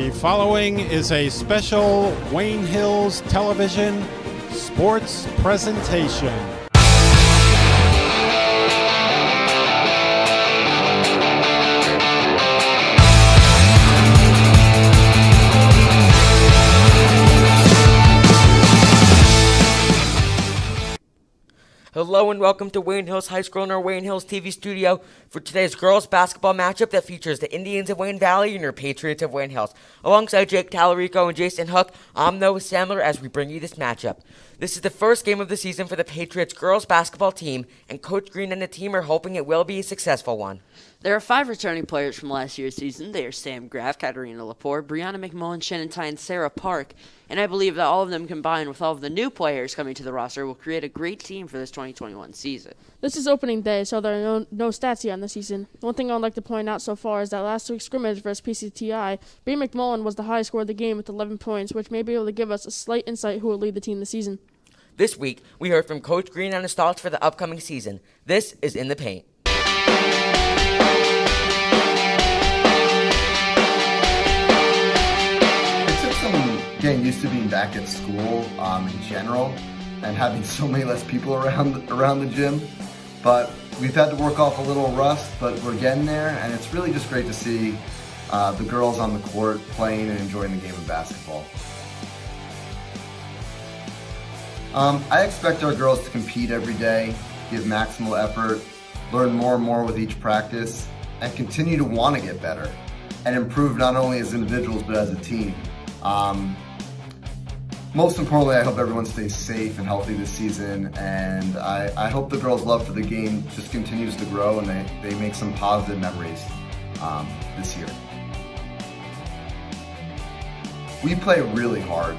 The following is a special Wayne Hills Television sports presentation. Hello and welcome to Wayne Hills High School in our Wayne Hills TV studio for today's girls basketball matchup that features the Indians of Wayne Valley and your Patriots of Wayne Hills. Alongside Jake Tallarico and Jason Hook, I'm Noah Sandler as we bring you this matchup. This is the first game of the season for the Patriots girls basketball team, and Coach Green and the team are hoping it will be a successful one. There are 5 returning players from last year's season. They are Sam Graff, Katarina Lepore, Brianna McMullen, Shannon Ty, and Sarah Park. And I believe that all of them combined with all of the new players coming to the roster will create a great team for this 2021 season. This is opening day, so there are no stats yet on the season. One thing I'd like to point out so far is that last week's scrimmage versus PCTI, Bree McMullen was the highest scorer of the game with 11 points, which may be able to give us a slight insight who will lead the team this season. This week, we heard from Coach Green on his thoughts for the upcoming season. This is In the Paint. Getting used to being back at school in general and having so many less people around the gym, but we've had to work off a little rust, but we're getting there, and it's really just great to see the girls on the court playing and enjoying the game of basketball. I expect our girls to compete every day, give maximal effort, learn more and more with each practice, and continue to want to get better and improve not only as individuals but as a team. Most importantly, I hope everyone stays safe and healthy this season, and I hope the girls' love for the game just continues to grow and they make some positive memories this year. We play really hard,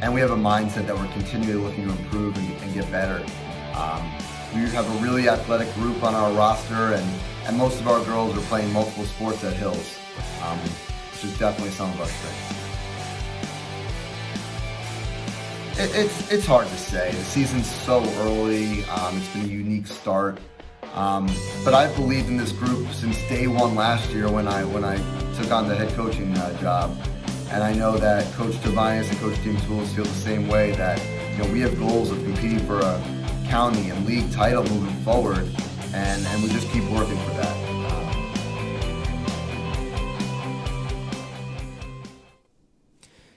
and we have a mindset that we're continually looking to improve and get better. We have a really athletic group on our roster, and most of our girls are playing multiple sports at Hills, which is definitely some of our strengths. It's hard to say. The season's so early. It's been a unique start. But I've believed in this group since day one last year when I took on the head coaching job. And I know that Coach Tobias and Coach Tim Tools feel the same way, that we have goals of competing for a county and league title moving forward, and we just keep working for that.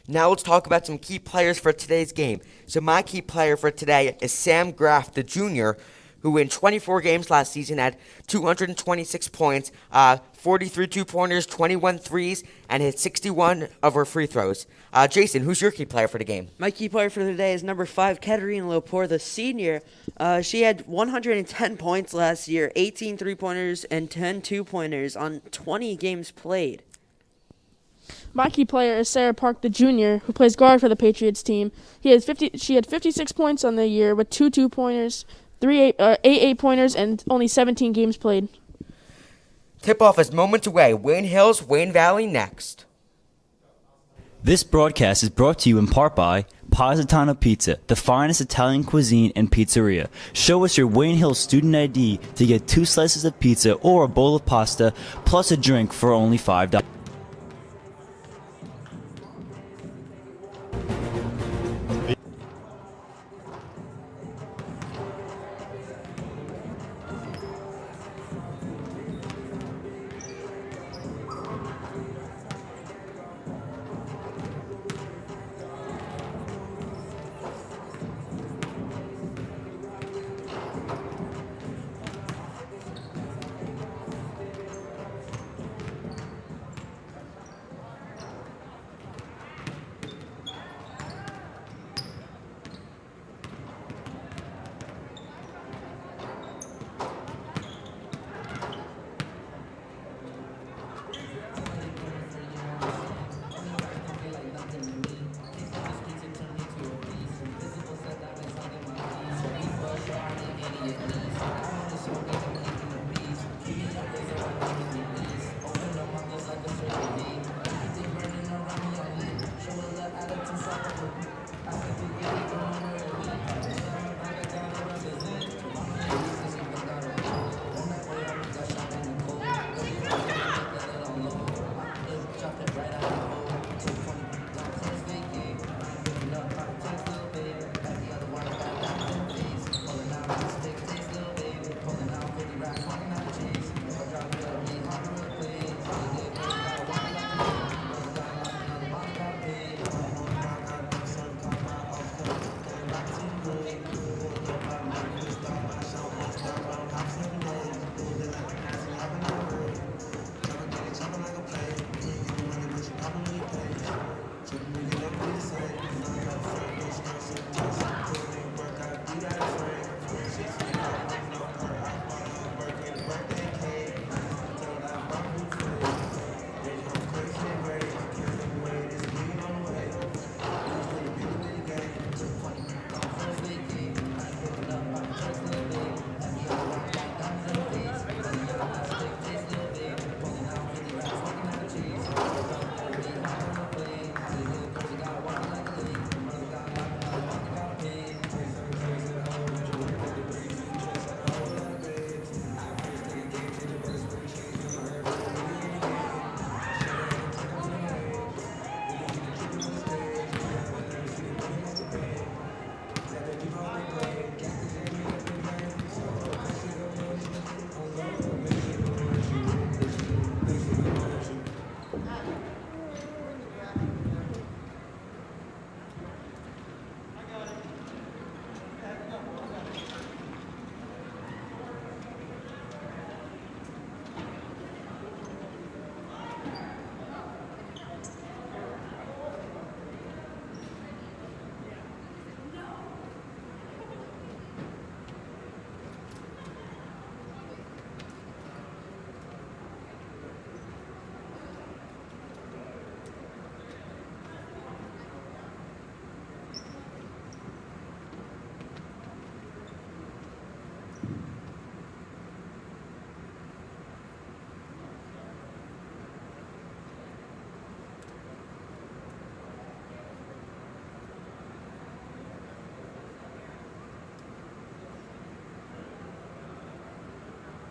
Now let's talk about some key players for today's game. So my key player for today is Sam Graff, the junior, who in 24 games last season had 226 points, 43 two-pointers, 21 threes, and hit 61 of her free throws. Jason, who's your key player for the game? My key player for today is number 5, Katarina Lepore, the senior. She had 110 points last year, 18 three-pointers, and 10 two-pointers on 20 games played. My key player is Sarah Park, the junior, who plays guard for the Patriots team. She had 56 points on the year with 2 two-pointers, 8 eight-pointers, and only 17 games played. Tip-off is moments away. Wayne Hills, Wayne Valley next. This broadcast is brought to you in part by Positano Pizza, the finest Italian cuisine and pizzeria. Show us your Wayne Hills student ID to get 2 slices of pizza or a bowl of pasta, plus a drink for only $5.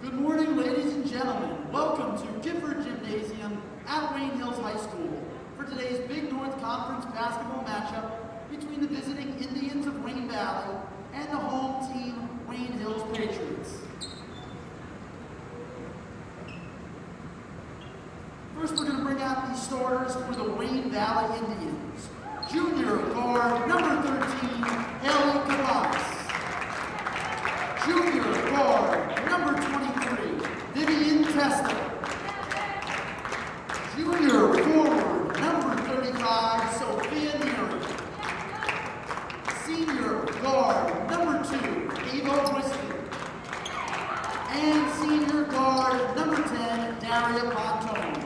Good morning, ladies and gentlemen. Welcome to Gifford Gymnasium at Wayne Hills High School for today's Big North Conference basketball matchup between the visiting Indians of Wayne Valley and the home team, Wayne Hills Patriots. First, we're going to bring out the starters for the Wayne Valley Indians. Junior guard number 13, Haley Cabanas. Junior guard number 23, Vivian Testa. Junior forward number 35, Sophia Neary. Senior guard number 2, Ava Whiskey. And senior guard number 10, Daria Pontone.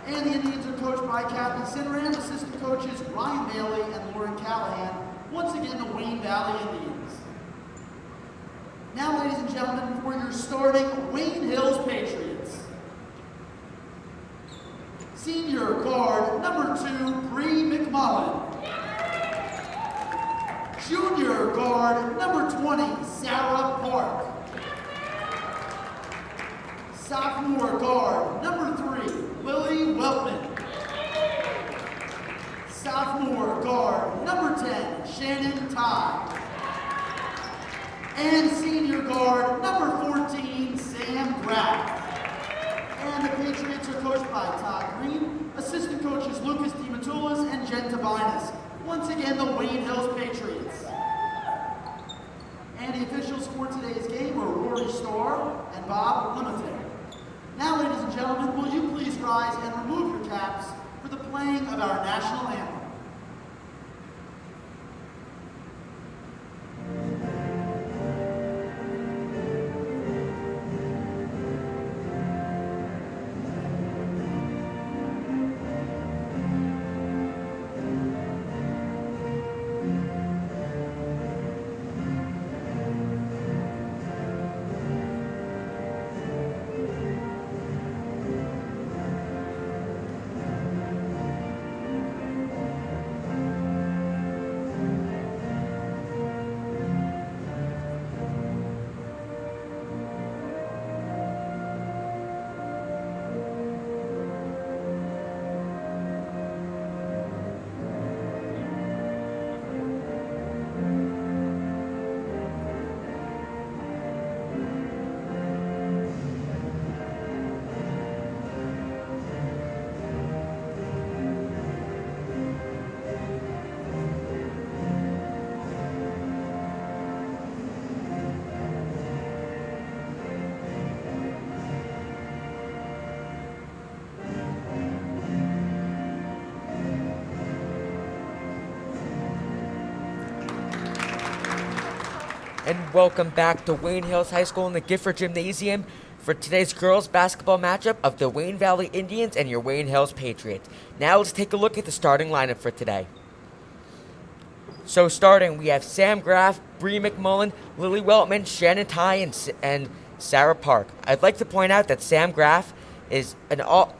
And the Indians are coached by Kathy Sinran, assistant coaches Ryan Bailey and Lauren Callahan. Once again, the Wayne Valley Indians. Now, ladies and gentlemen, for your starting Wayne Hills Patriots. Senior guard number 2, Bree McMullen. Junior guard number 20, Sarah Park. Sophomore guard number 3, Lily Weltman. Sophomore guard number 10, Shannon Ty. And senior guard number 14, Sam Graff. And the Patriots are coached by Todd Green, assistant coaches Lucas DiMatulis and Jen Tabinas. Once again, the Wayne Hills Patriots. And the officials for today's game are Rory Starr and Bob Limite. Now, ladies and gentlemen, will you please rise and remove your caps for the playing of our national anthem. And welcome back to Wayne Hills High School in the Gifford Gymnasium for today's girls basketball matchup of the Wayne Valley Indians and your Wayne Hills Patriots. Now let's take a look at the starting lineup for today. So starting, we have Sam Graff, Bree McMullen, Lily Weltman, Shannon Ty, and Sarah Park. I'd like to point out that Sam Graff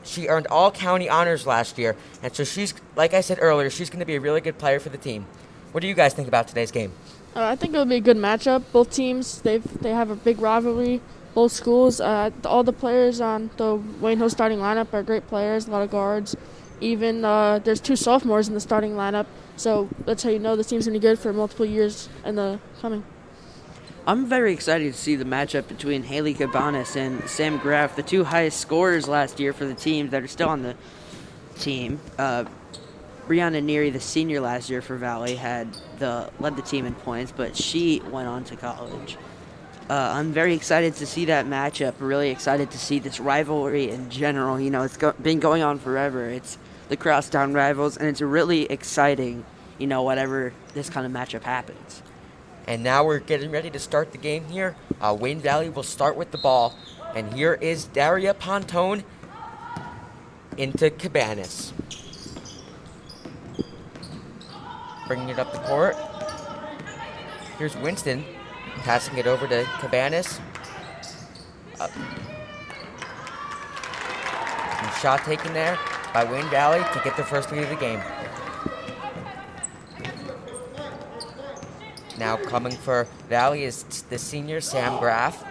she earned all county honors last year, and so she's, like I said earlier, she's going to be a really good player for the team. What do you guys think about today's game? I think it'll be a good matchup. Both teams, they have a big rivalry. Both schools, all the players on the Wayne Hills starting lineup are great players, a lot of guards. Even there's 2 sophomores in the starting lineup, so that's how you know the team's going to be good for multiple years in the coming. I'm very excited to see the matchup between Haley Cabanas and Sam Graff, the 2 highest scorers last year for the teams that are still on the team. Brianna Neary, the senior last year for Valley, led the team in points, but she went on to college. I'm very excited to see that matchup. Really excited to see this rivalry in general. You know, it's been going on forever. It's the crosstown rivals, and it's really exciting, you know, whatever this kind of matchup happens. And now we're getting ready to start the game here. Wayne Valley will start with the ball, and here is Daria Pontone into Cabanas. Bringing it up the court. Here's Winston passing it over to Cabanas. Some shot taken there by Wayne Valley to get their first lead of the game. Now coming for Valley is the senior Sam Graff.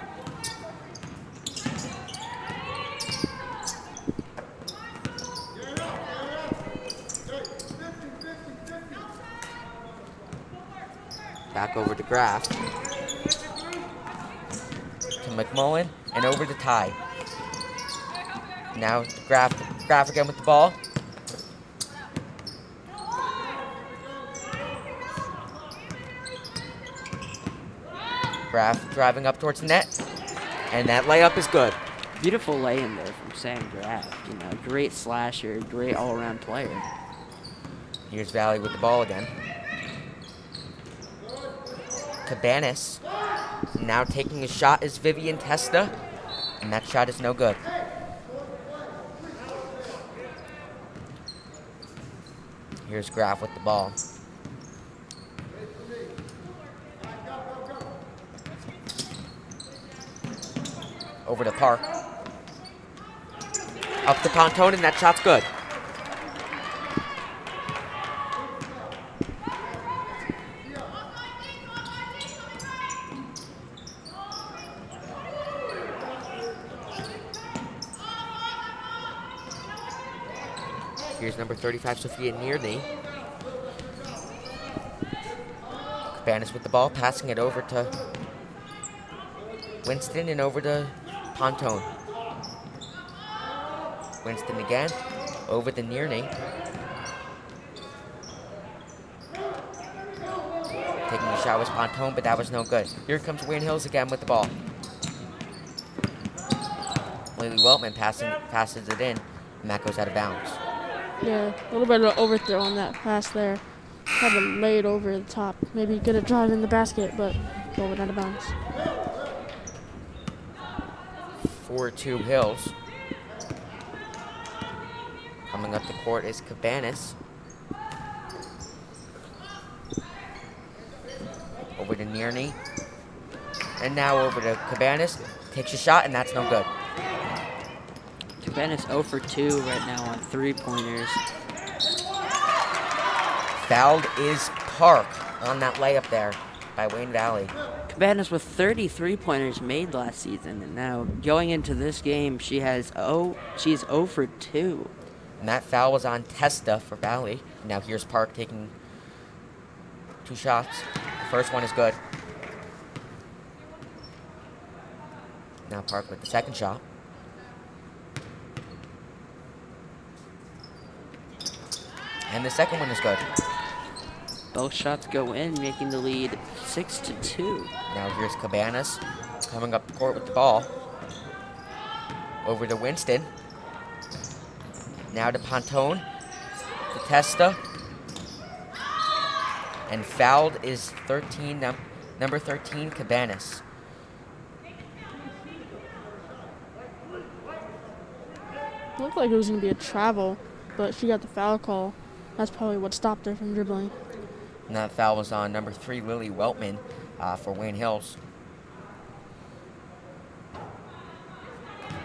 Back over to Graff. To McMullen, and over to Ty. Now Graff again with the ball. Graff driving up towards the net, and that layup is good. Beautiful lay in there from Sam Graff. Great slasher, great all-around player. Here's Valley with the ball again. Cabanas. Now taking a shot is Vivian Testa, and that shot is no good. Here's Graff with the ball. Over to Park. Up to Pontone, and that shot's good. Here's number 35, Sophia Nearly. Cabanas with the ball, passing it over to Winston and over to Pontone. Winston again, over to Nearney. Taking a shot was Pontone, but that was no good. Here comes Wayne Hills again with the ball. Lily Weltman passes it in, and that goes out of bounds. Yeah, a little bit of an overthrow on that pass there. Had to lay it over the top. Maybe get a drive in the basket, but go out of bounds. 4-2 Hills. Coming up the court is Cabanas. Over to Nearney. And now over to Cabanas. Takes a shot, and that's no good. Cabanas 0 for 2 right now on 3-pointers. Fouled is Park on that layup there by Wayne Valley. Cabanas with 33-pointers made last season, and now going into this game, she's 0 for 2. And that foul was on Testa for Valley. Now here's Park taking 2 shots. The first one is good. Now Park with the second shot. And the second one is good. Both shots go in, making the lead 6-2. Now here's Cabanas coming up the court with the ball. Over to Winston. Now to Pontone. To Testa. And fouled is number 13, Cabanas. Looked like it was going to be a travel, but she got the foul call. That's probably what stopped her from dribbling. And that foul was on number 3, Lily Weltman, for Wayne Hills.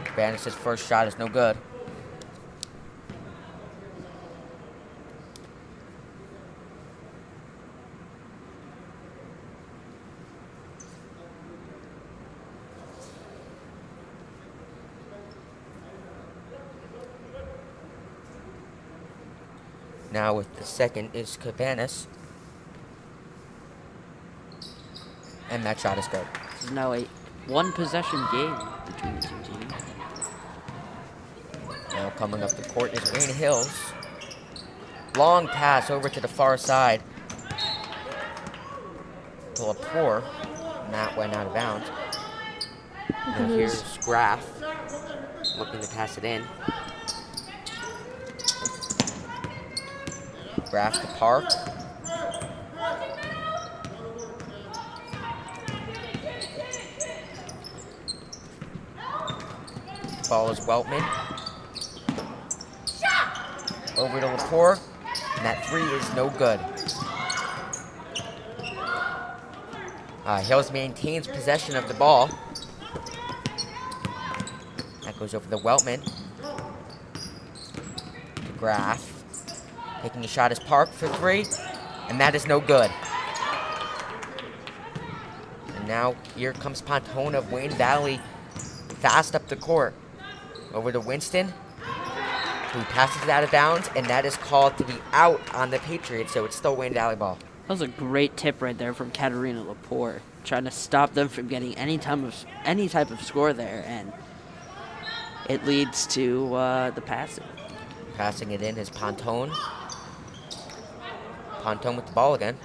Cabanas' first shot is no good. Now with the second is Cabanas. And that shot is good. This is now a one-possession game between the two teams. Now coming up the court is Wayne Hills. Long pass over to the far side to Lepore. And that went out of bounds. Now here's Graff looking to pass it in. Graff to Park. Ball is Weltman. Over to Lepore. And that 3 is no good. Hills maintains possession of the ball. That goes over to Weltman. To Graff. Taking a shot is Park for 3. And that is no good. And now here comes Pontone of Wayne Valley fast up the court. Over to Winston, who passes it out of bounds, and that is called to be out on the Patriots, so it's still Wayne Valley ball. That was a great tip right there from Katarina Lepore, trying to stop them from getting any type of score there, and it leads to the passing. Passing it in is Pontone. Pontone with the ball again.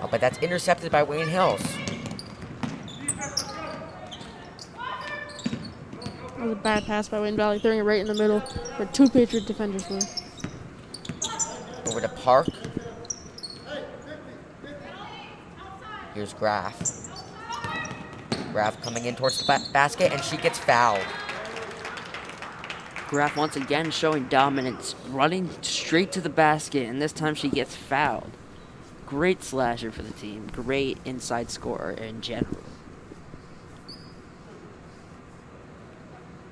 Oh, but that's intercepted by Wayne Hills. That was a bad pass by Wayne Valley, throwing it right in the middle where two Patriot defenders were. Over to Park. Here's Graff. Graff coming in towards the basket, and she gets fouled. Graff once again showing dominance, running straight to the basket, and this time she gets fouled. Great slasher for the team. Great inside scorer in general.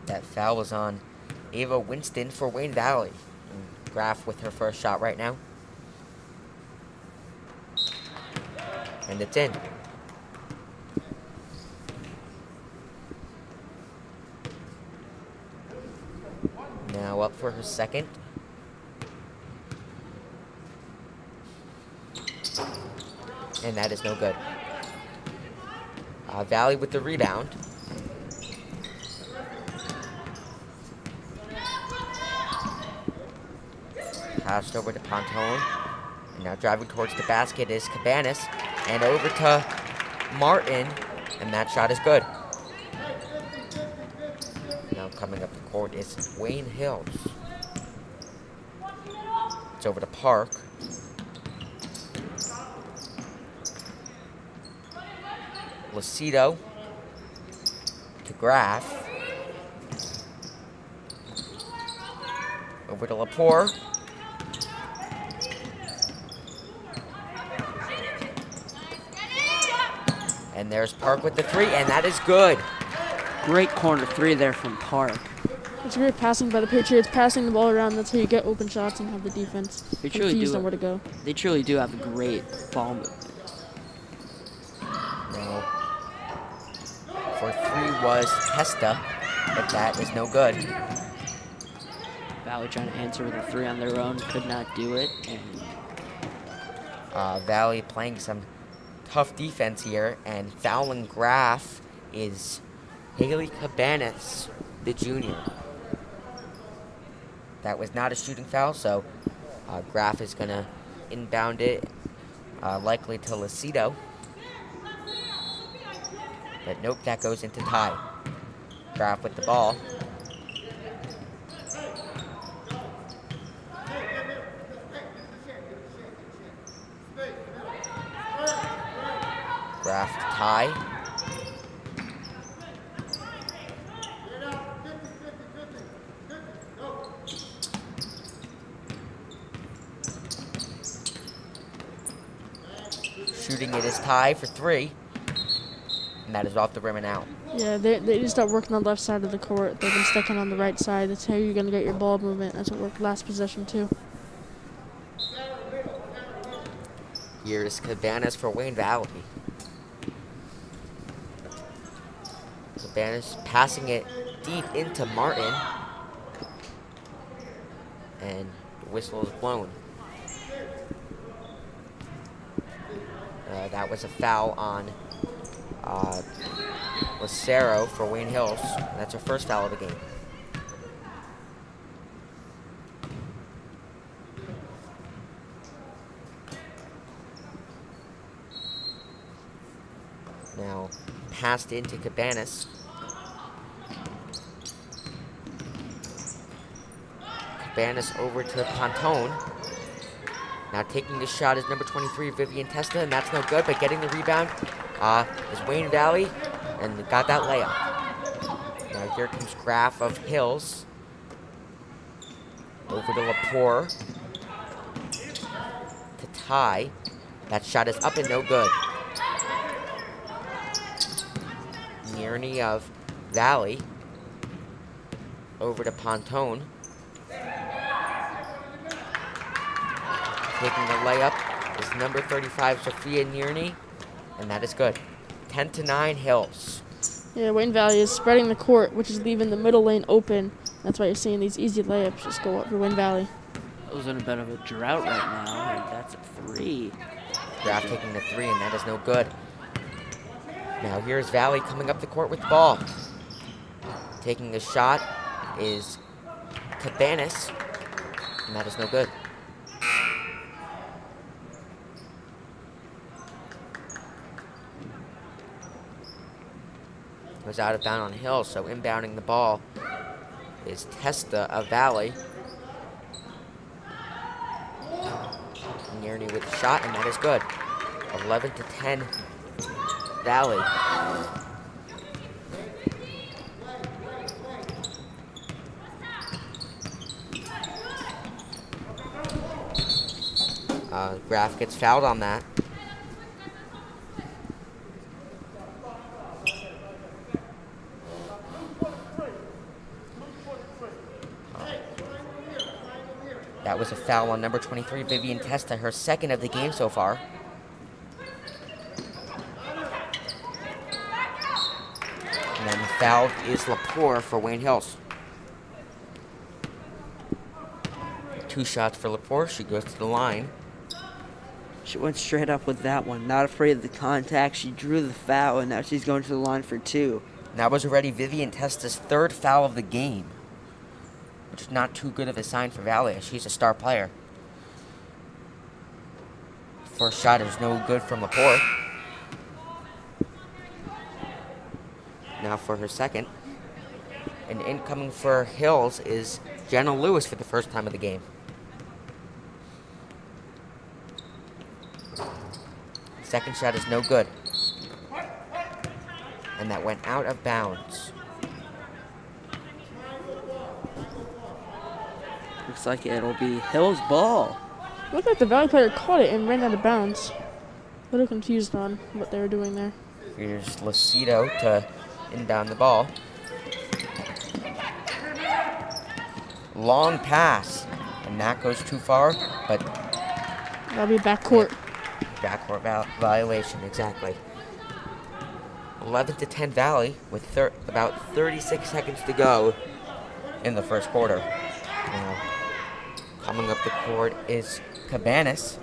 That foul was on Ava Winston for Wayne Valley. And Graff with her first shot right now. And it's in. Now up for her second. And that is no good. Valley with the rebound. Passed over to Pontone. And now driving towards the basket is Cabanas. And over to Martin. And that shot is good. Now coming up the court is Wayne Hills. It's over to Park. Lucido to Graff. Over to Lepore. And there's Park with the three, and that is good. Great corner three there from Park. It's great passing by the Patriots, passing the ball around. That's how you get open shots and have the defense They truly confused do. on where to go. They truly do have great ball movement. Now, for three was Testa, but that is no good. Valley trying to answer with a three on their own, could not do it. And Valley playing some tough defense here, and fouling Graff is Haley Cabanas, the junior. That was not a shooting foul, so Graff is going to inbound it, likely to Lucido. But nope, that goes into tie. Graff with the ball. Graff to tie. Shooting it is tie for three. And that is off the rim and out. Yeah, they just start working on the left side of the court. They've been sticking on the right side. That's how you're going to get your ball movement. That's what worked last possession, too. Here's Cabanas for Wayne Valley. Cabanas passing it deep into Martin. And the whistle is blown. That was a foul on Lucero for Wayne Hills. That's her first foul of the game. Now passed into Cabanas. Cabanas over to Pontone. Now taking the shot is number 23, Vivian Testa, and that's no good, but getting the rebound is Wayne Valley, and got that layup. Now here comes Graff of Hills. Over to Lepore. To tie. That shot is up and no good. Nierney of Valley. Over to Pontone. Taking the layup is number 35, Sophia Nierney, and that is good. 10-9 Hills. Yeah, Wayne Valley is spreading the court, which is leaving the middle lane open. That's why you're seeing these easy layups just go up for Wayne Valley. It was in a bit of a drought right now, and that's a three. Graf taking the 3, and that is no good. Now here's Valley coming up the court with the ball. Taking the shot is Cabanas, and that is no good. Was out of bounds on Hill, so inbounding the ball is Testa of Valley. Nierny with the shot, and that is good. 11-10 Valley. Graf gets fouled on that. That was a foul on number 23, Vivian Testa, her second of the game so far. And then fouled is Lepore for Wayne Hills. 2 shots for Lepore. She goes to the line. She went straight up with that one. Not afraid of the contact. She drew the foul, and now she's going to the line for 2. And that was already Vivian Testa's 3rd foul of the game, which is not too good of a sign for Valley, as she's a star player. First shot is no good from Lepore. Now for her second. And incoming for Hills is Jenna Lewis for the first time of the game. Second shot is no good. And that went out of bounds. Looks like it'll be Hill's ball. Looked like the Valley player caught it and ran out of bounds. A little confused on what they were doing there. Here's Lucido to inbound the ball. Long pass, and that goes too far, but That'll be backcourt. backcourt violation, exactly. 11-10 Valley with about 36 seconds to go in the first quarter. Now, coming up the court is Cabanas.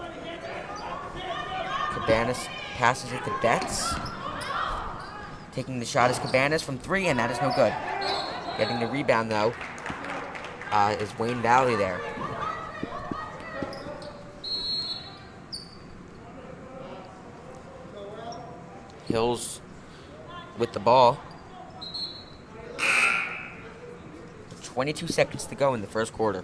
Cabanas passes it to Betts. Taking the shot is Cabanas from 3, and that is no good. Getting the rebound, though, is Wayne Valley there. Hills with the ball. 22 seconds to go in the first quarter.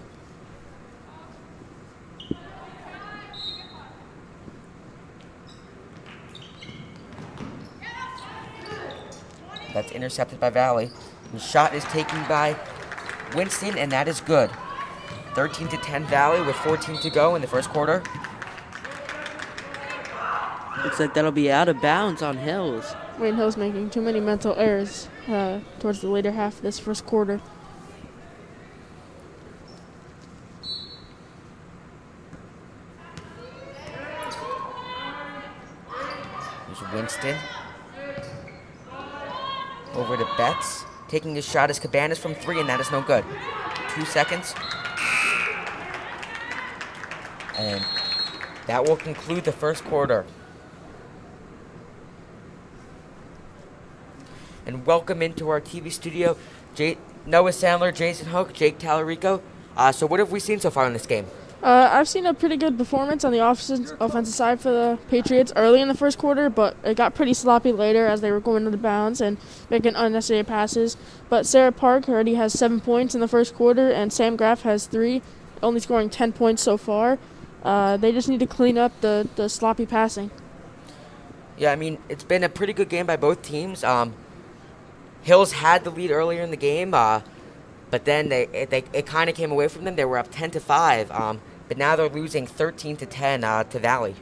That's intercepted by Valley. The shot is taken by Winston, and that is good. 13-10 Valley with 14 to go in the first quarter. Looks like that'll be out of bounds on Hills. Wayne Hill's making too many mental errors towards the later half of this first quarter. There's Winston. Over to Betts. Taking his shot is Cabanas from 3, and that is no good. 2 seconds. And that will conclude the first quarter. And welcome into our TV studio, Noah Sandler, Jason Hook, Jake Tallarico. So what have we seen so far in this game? I've seen a pretty good performance on the offensive side for the Patriots early in the first quarter, but it got pretty sloppy later as they were going to the bounds and making unnecessary passes. But Sarah Park already has 7 points in the first quarter, and Sam Graff has 3, only scoring 10 points so far. They just need to clean up the sloppy passing. Yeah, I mean, it's been a pretty good game by both teams. Hills had the lead earlier in the game, but then it kind of came away from them. They were up 10-5, but now they're losing 13-10 to Valley.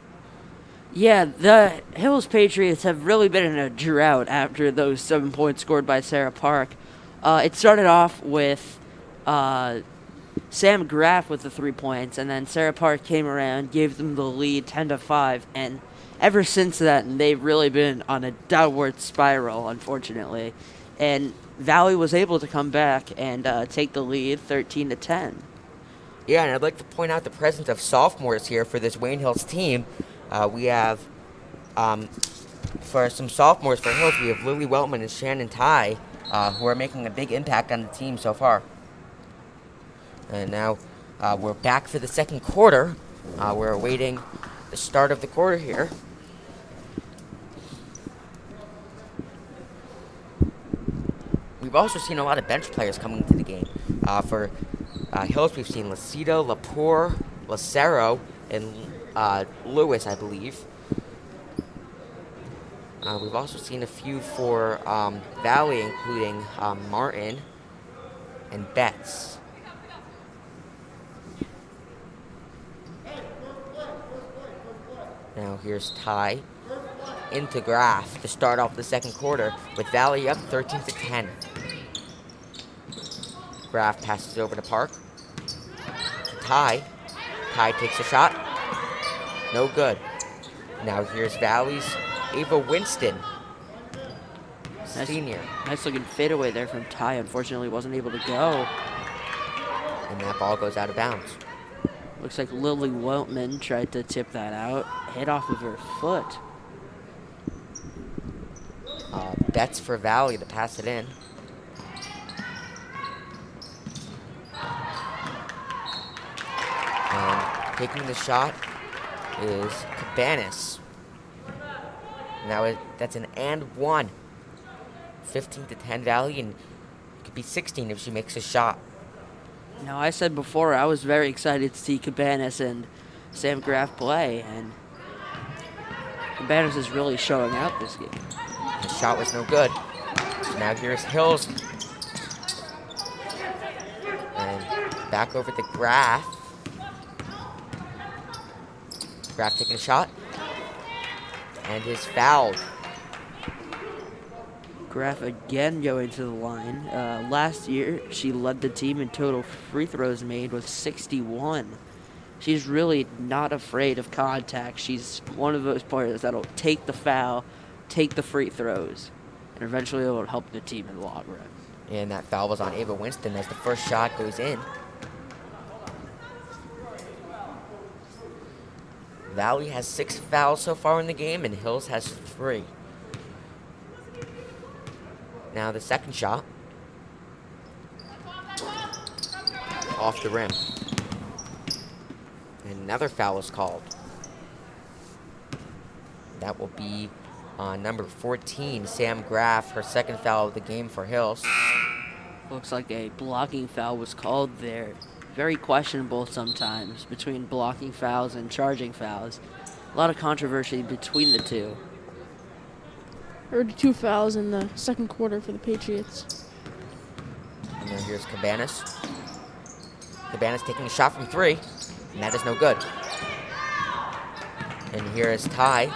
Yeah, the Hills Patriots have really been in a drought after those 7 points scored by Sarah Park. It started off with Sam Graff with the 3 points, and then Sarah Park came around, gave them the lead 10-5, and ever since then, they've really been on a downward spiral, unfortunately. And Valley was able to come back and take the lead 13-10. Yeah, and I'd like to point out the presence of sophomores here for this Wayne Hills team. We have, for some sophomores for Hills, we have Lily Weltman and Shannon Ty, who are making a big impact on the team so far. And now we're back for the second quarter. We're awaiting the start of the quarter here. We've also seen a lot of bench players coming into the game. For Hills, we've seen Lacido, Lepore, Lacero, and Lewis, I believe. We've also seen a few for Valley, including Martin and Betts. Now here's Ty into Graf to start off the second quarter with Valley up 13-10. Graf passes over to Park. To Ty. Ty takes a shot. No good. Now here's Valley's Ava Winston, senior. Nice looking fadeaway there from Ty. Unfortunately, wasn't able to go. And that ball goes out of bounds. Looks like Lily Weltman tried to tip that out. Hit off of her foot. Betts for Valley to pass it in. And taking the shot is Cabanas. Now that's an and one. 15-10 Valley, and it could be 16 if she makes a shot. Now, I said before I was very excited to see Cabanas and Sam Graf play, and Cabanas is really showing out this game. The shot was no good. So now here's Hills. And back over to Graf. Graf taking a shot. And is fouled. Graf again going to the line. Last year, she led the team in total free throws made with 61. She's really not afraid of contact. She's one of those players that'll take the foul, take the free throws, and eventually it will help the team in the long run. And that foul was on Ava Winston as the first shot goes in. Valley has 6 fouls so far in the game, and Hills has 3. Now the second shot. Off the rim. And another foul is called. That will be on number 14, Sam Graf, her second foul of the game for Hills. Looks like a blocking foul was called there. Very questionable sometimes between blocking fouls and charging fouls. A lot of controversy between the two. Already 2 fouls in the second quarter for the Patriots. And now here's Cabanas. Cabanas taking a shot from 3, and that is no good. And here is Ty.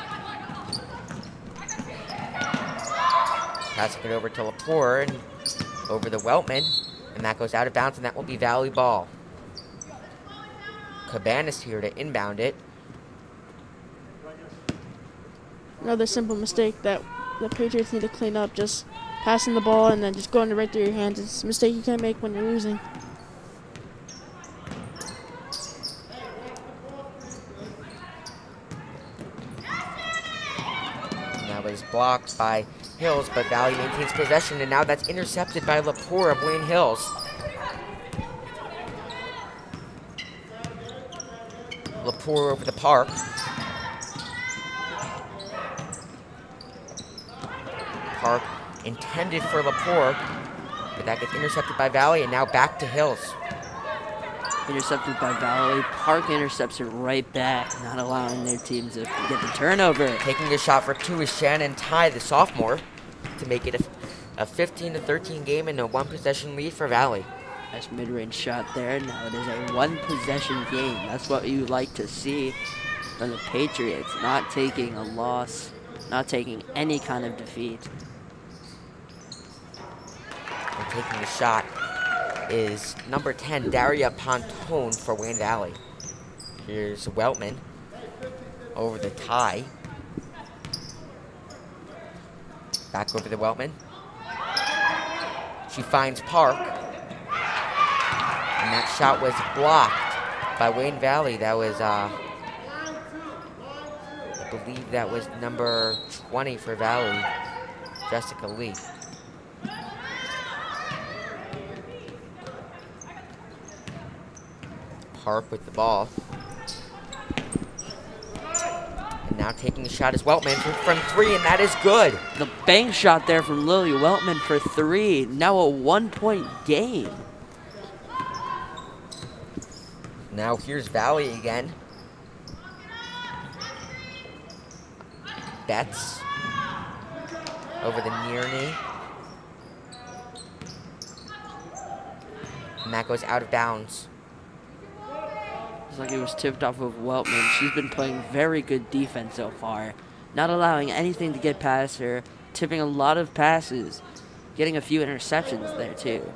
Passing it over to Lepore and over the Weltman, and that goes out of bounds, and that will be Valley ball. Cabanas here to inbound it. Another simple mistake that the Patriots need to clean up, just passing the ball and then just going right through your hands. It's a mistake you can't make when you're losing. And that was blocked by Hills, but Valley maintains possession, and now that's intercepted by Lepore of Wayne Hills. Lepore over the Park. Park intended for Lepore, but that gets intercepted by Valley, and now back to Hills. Intercepted by Valley. Park intercepts it right back, not allowing their team to get the turnover. Taking a shot for 2 is Shannon Ty, the sophomore, to make it a 15-13 game and a 1-possession lead for Valley. Nice mid-range shot there. Now it is a 1-possession game. That's what you like to see from the Patriots. Not taking a loss, not taking any kind of defeat. And taking the shot is number 10, Daria Pontone for Wayne Valley. Here's Weltman over the Ty. Back over to Weltman. She finds Park. And that shot was blocked by Wayne Valley. That was believe that was number 20 for Valley, Jessica Lee. Park with the ball. And now taking a shot is Weltman from 3, and that is good. The bank shot there from Lily Weltman for 3. Now a 1-point game. Now here's Valley again. Betts over the near knee. And that goes out of bounds. It's like it was tipped off of Weltman. She's been playing very good defense so far, not allowing anything to get past her, tipping a lot of passes, getting a few interceptions there too.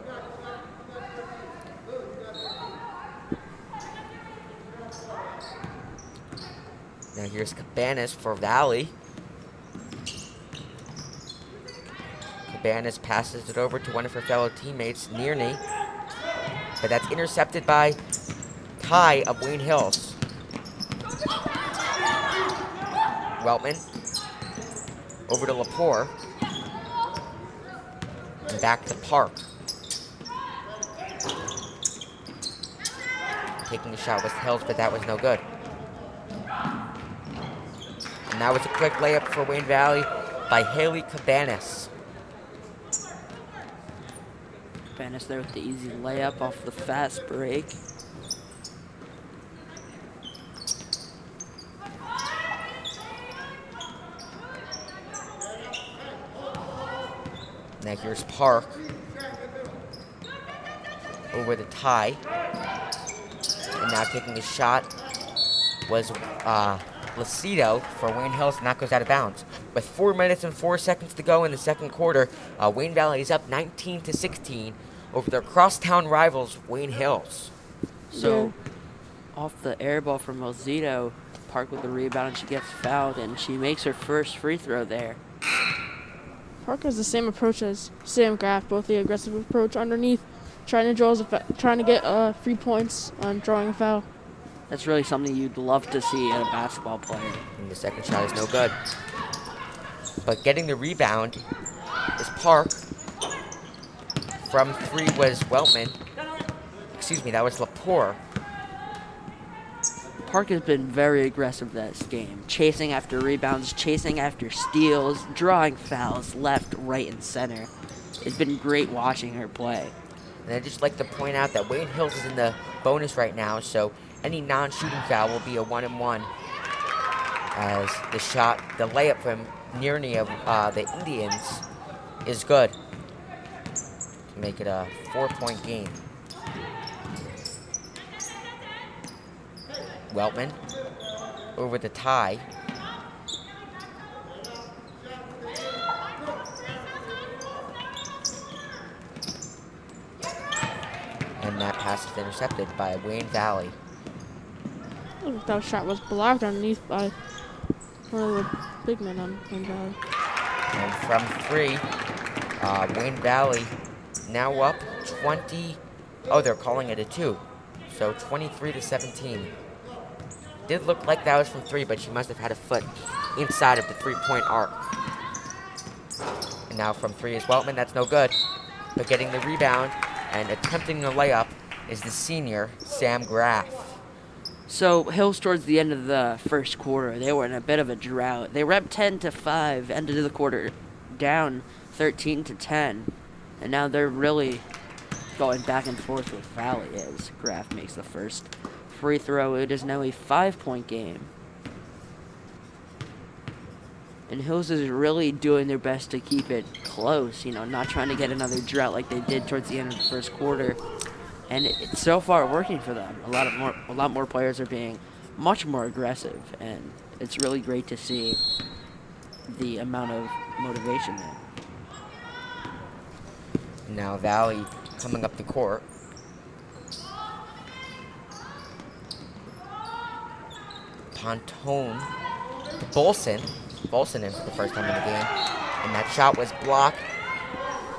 Now here's Cabanas for Valley. Cabanas passes it over to one of her fellow teammates, Nearney. But that's intercepted by Ty of Wayne Hills. Weltman over to Lepore. And back to Park. Taking a shot was Hills, but that was no good. And that was a quick layup for Wayne Valley by Haley Cabanas. Cabanas there with the easy layup off the fast break. Now here's Park over the Ty. And now taking the shot was Lucido for Wayne Hills, and that goes out of bounds. With 4 minutes and 4 seconds to go in the second quarter, Wayne Valley is up 19-16 over their crosstown rivals, Wayne Hills. So, off the air ball from Lucido, Park with the rebound, and she gets fouled, and she makes her first free throw there. Park has the same approach as Sam Graff, both the aggressive approach underneath, trying to get 3 points on drawing a foul. That's really something you'd love to see in a basketball player. And the second shot is no good. But getting the rebound is Park. From 3 was Weltman. Excuse me, that was Lepore. Park has been very aggressive this game, chasing after rebounds, chasing after steals, drawing fouls left, right, and center. It's been great watching her play. And I'd just like to point out that Wayne Hills is in the bonus right now, so any non-shooting foul will be a 1-and-1. As the layup from Nearney of the Indians is good to make it a 4-point game. Weltman over the Ty. And that pass is intercepted by Wayne Valley. That shot was blocked underneath by one of the big men on Valley. And from 3, Wayne Valley now up 20. Oh, they're calling it a 2. So 23-17. Did look like that was from 3, but she must have had a foot inside of the 3-point arc. And now from 3 is Weltman. That's no good. But getting the rebound and attempting the layup is the senior, Sam Graff. So Hills towards the end of the first quarter, they were in a bit of a drought. They were up 10-5, ended the quarter down 13-10, and now they're really going back and forth with Valley as Graff makes the first free throw. It is now a 5-point game. And Hills is really doing their best to keep it close, not trying to get another drought like they did towards the end of the first quarter. And it's so far working for them. A lot more players are being much more aggressive, and it's really great to see the amount of motivation there. Now Valley coming up the court. Pontone to Bolson in for the first time in the game. And that shot was blocked,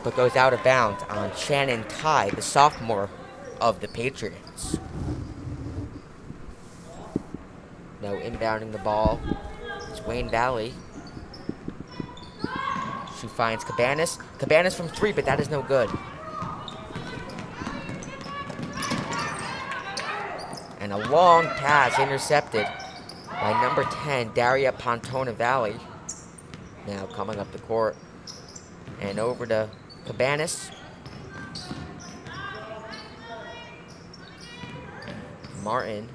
but goes out of bounds on Shannon Ty, the sophomore of the Patriots. Now inbounding the ball is Wayne Valley. She finds Cabanas. Cabanas from 3, but that is no good. And a long pass intercepted by number 10, Daria Pontona Valley. Now coming up the court. And over to Cabanas. Martin.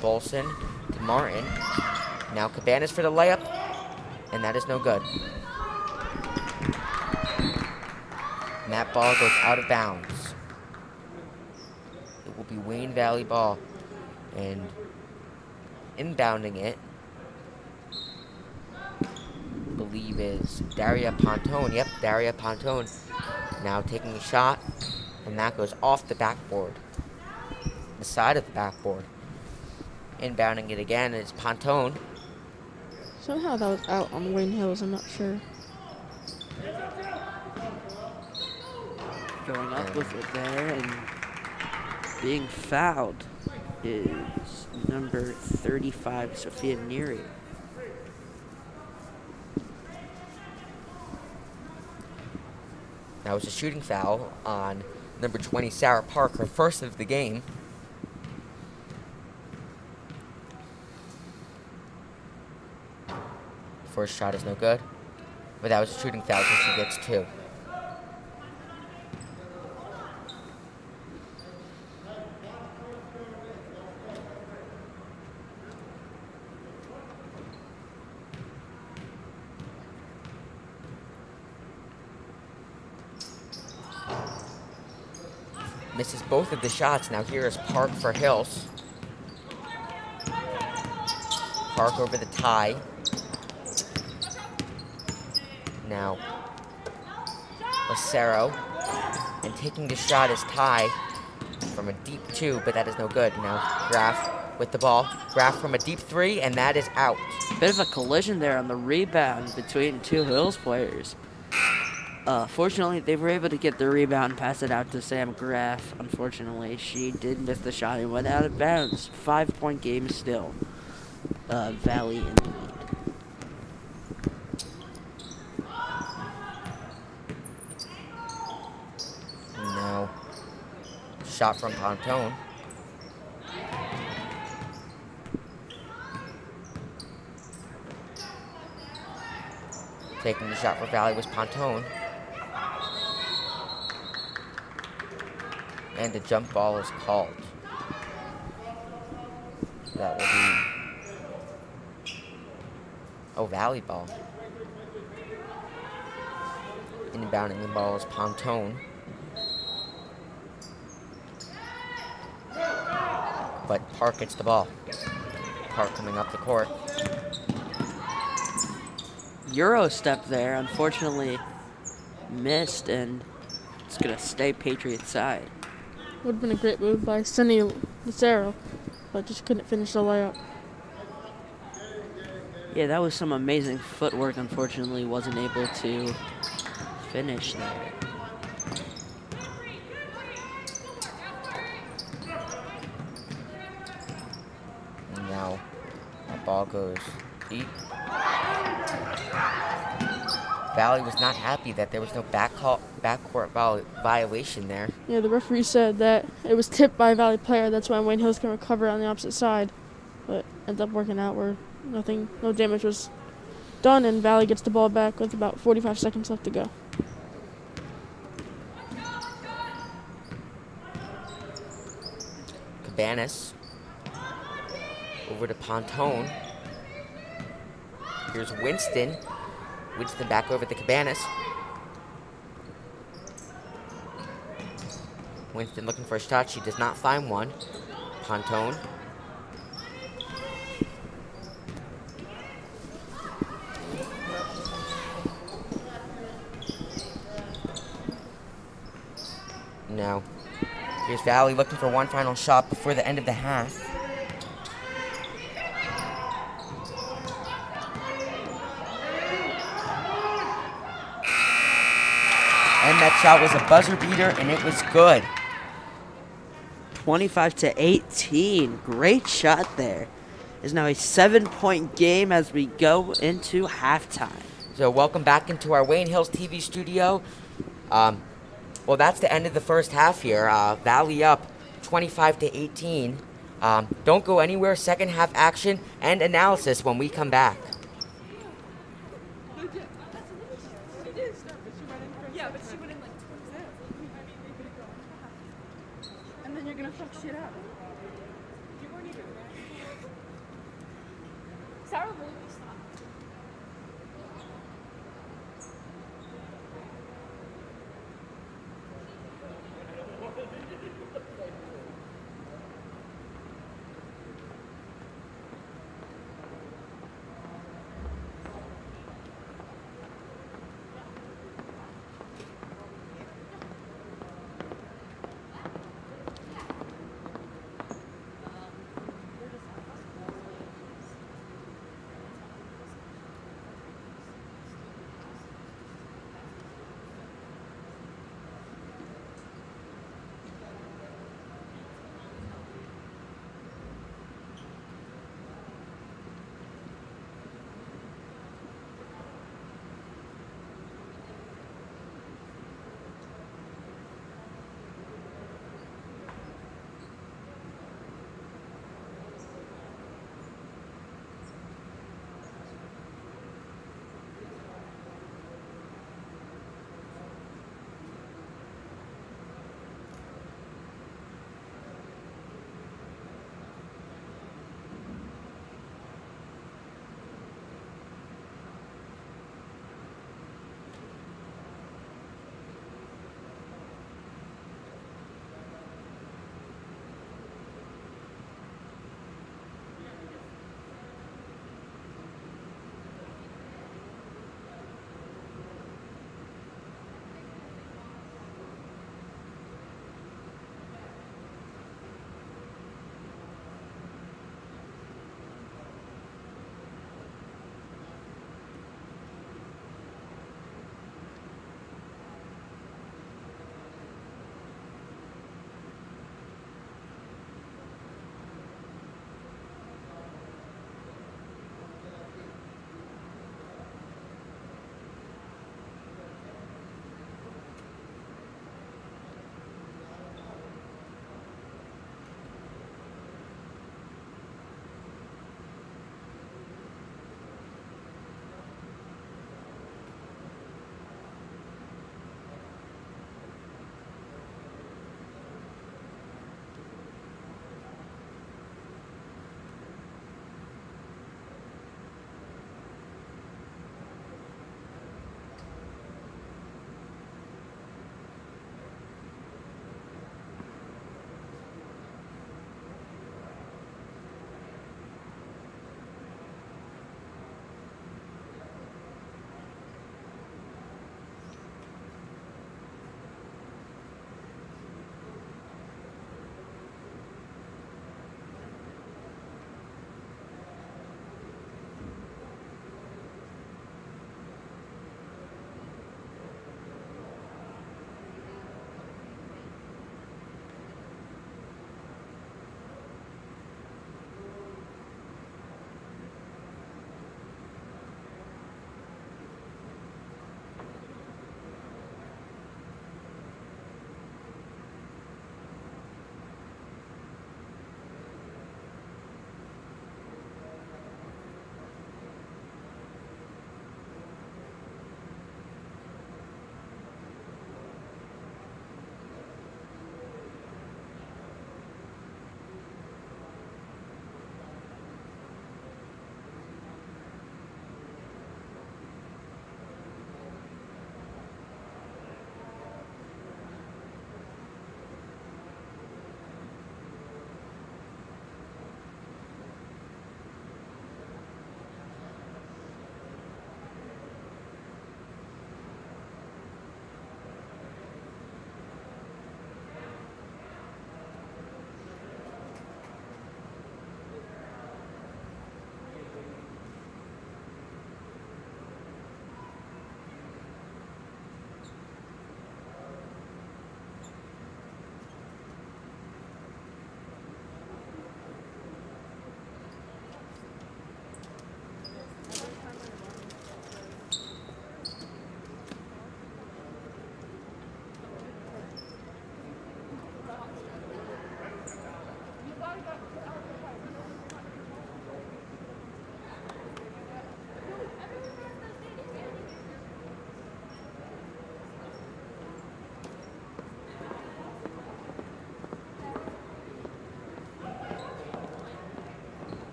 Bolson to Martin. Now Cabanas for the layup. And that is no good. And that ball goes out of bounds. It will be Wayne Valley ball. And inbounding it, I believe is Daria Pontone. Yep, Daria Pontone. Now taking a shot. And that goes off the backboard. The side of the backboard. Inbounding it again is Pontone. Somehow that was out on Wayne Hills, I'm not sure. Going up with it there and being fouled is number 35, Sophia Neary. That was a shooting foul on number 20, Sarah Park, her first of the game. First shot is no good, but that was a shooting foul, so she gets 2. Misses both of the shots. Now here is Park for Hills. Park over the tie. Now Lucero. And taking the shot is Ty from a deep 2, but that is no good. Now Graff with the ball. Graff from a deep 3, and that is out. Bit of a collision there on the rebound between two Hills players. Fortunately, they were able to get the rebound and pass it out to Sam Graff. Unfortunately, she did miss the shot and went out of bounds. 5-point game still. Valley in the lead. Now, shot from Pontone. Taking the shot for Valley was Pontone. And the jump ball is called. That will be Valley ball. Inbounding the ball is Pontone. But Park gets the ball. Park coming up the court. Euro step there, unfortunately missed, and it's going to stay Patriots side. Would have been a great move by Cindy Lucero, but just couldn't finish the layup. Yeah, that was some amazing footwork. Unfortunately, wasn't able to finish there. And now that ball goes deep. Valley was not happy that there was no backcourt violation there. Yeah, the referee said that it was tipped by a Valley player. That's why Wayne Hills can recover on the opposite side. But ended up working out where no damage was done, and Valley gets the ball back with about 45 seconds left to go. Cabanas over to Pontone. Here's Winston. Winston back over to Cabanas. Winston looking for a shot. She does not find one. Pontone. Now, here's Valley looking for one final shot before the end of the half. And that shot was a buzzer beater, and it was good. 25-18. Great shot there. It's now a 7-point game as we go into halftime. So welcome back into our Wayne Hills TV studio. Well, that's the end of the first half here. Valley up 25-18. Don't go anywhere. Second half action and analysis when we come back. Yeah, but she went in like towards it. And then you're gonna fuck shit up. You weren't even there. Sarah really stopped.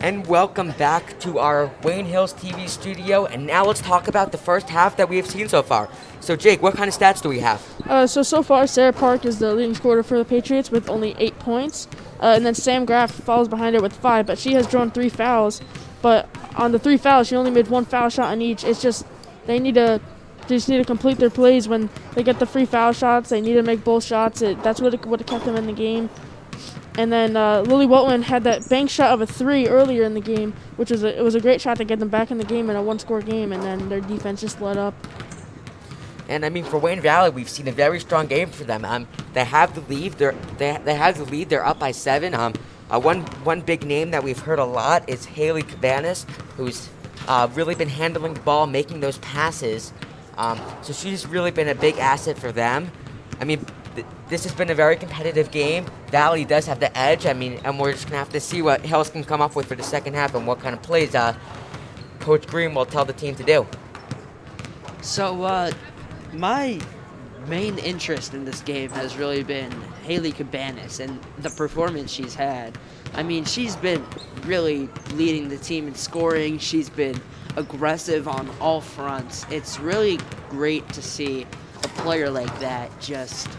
And welcome back to our Wayne Hills TV studio. And now let's talk about the first half that we have seen so far. So, Jake, what kind of stats do we have? So far, Sarah Park is the leading scorer for the Patriots with only 8 points. And then Sam Graff follows behind her with 5, but she has drawn 3 fouls. But on the 3 fouls, she only made 1 foul shot on each. It's just they just need to complete their plays when they get the free foul shots. They need to make both shots. That's what kept them in the game. And then Lily Weltman had that bank shot of a 3 earlier in the game, which was a great shot to get them back in the game in a 1-score game. And then their defense just let up. And I mean, for Wayne Valley, we've seen a very strong game for them. They have the lead. They have the lead. They're up by 7. One big name that we've heard a lot is Haley Cabanas, who's really been handling the ball, making those passes. So she's really been a big asset for them. I mean, this has been a very competitive game. Valley does have the edge. I mean, and we're just gonna have to see what Hills can come up with for the second half and what kind of plays Coach Green will tell the team to do. So, my main interest in this game has really been Haley Cabanas and the performance she's had. I mean, she's been really leading the team in scoring. She's been aggressive on all fronts. It's really great to see a player like that just,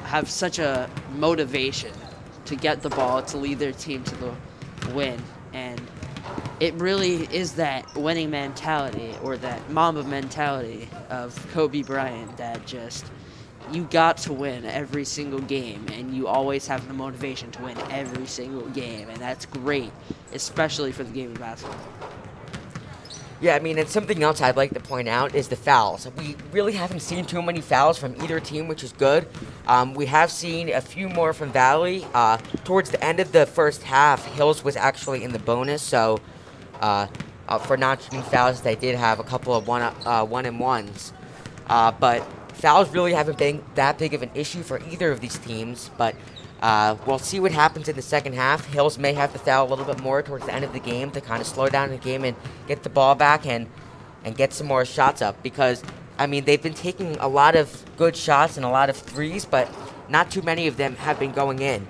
have such a motivation to get the ball, to lead their team to the win. And it really is that winning mentality, or that Mamba mentality of Kobe Bryant, that just, you got to win every single game, and you always have the motivation to win every single game, and that's great, especially for the game of basketball. Yeah, I mean, and something else I'd like to point out is the fouls. We really haven't seen too many fouls from either team, which is good. We have seen a few more from Valley. Towards the end of the first half, Hills was actually in the bonus, so for not shooting fouls, they did have a couple of one-and-ones. But fouls really haven't been that big of an issue for either of these teams, but we'll see what happens in the second half. Hills may have to foul a little bit more towards the end of the game to kind of slow down the game and get the ball back and get some more shots up, because, I mean, they've been taking a lot of good shots and a lot of threes, but not too many of them have been going in.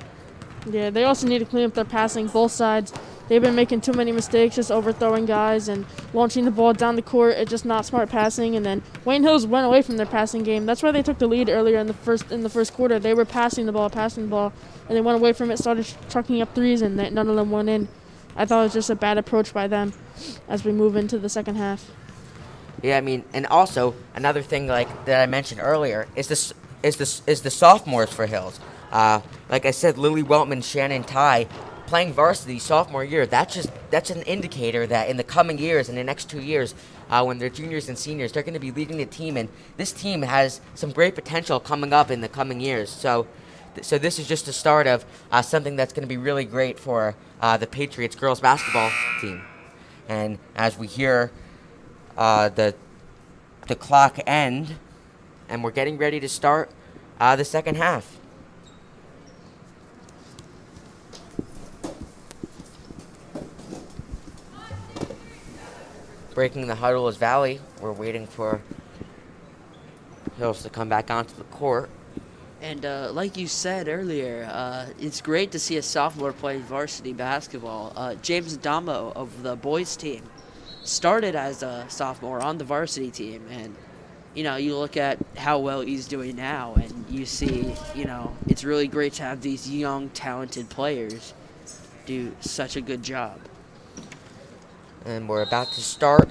Yeah, they also need to clean up their passing, both sides. They've been making too many mistakes, just overthrowing guys and launching the ball down the court. It's just not smart passing. And then Wayne Hills went away from their passing game. That's why they took the lead earlier in the first quarter. They were passing the ball, and they went away from it, started chucking up threes, and none of them went in. I thought it was just a bad approach by them as we move into the second half. Yeah, I mean, and also another thing like that I mentioned earlier is the sophomores for Hills. Like I said, Lily Weltman, Shannon Ty, playing varsity sophomore year. That's an indicator that in the coming years, in the next 2 years, when they're juniors and seniors, they're going to be leading the team, and this team has some great potential coming up in the coming years. So this is just the start of something that's going to be really great for the Patriots girls basketball team. And as we hear the clock end, and we're getting ready to start the second half. Breaking the huddle is Valley. We're waiting for Hills to come back onto the court. And like you said earlier, it's great to see a sophomore play varsity basketball. James Adamo of the boys team started as a sophomore on the varsity team, and you look at how well he's doing now, and you see, it's really great to have these young, talented players do such a good job. And we're about to start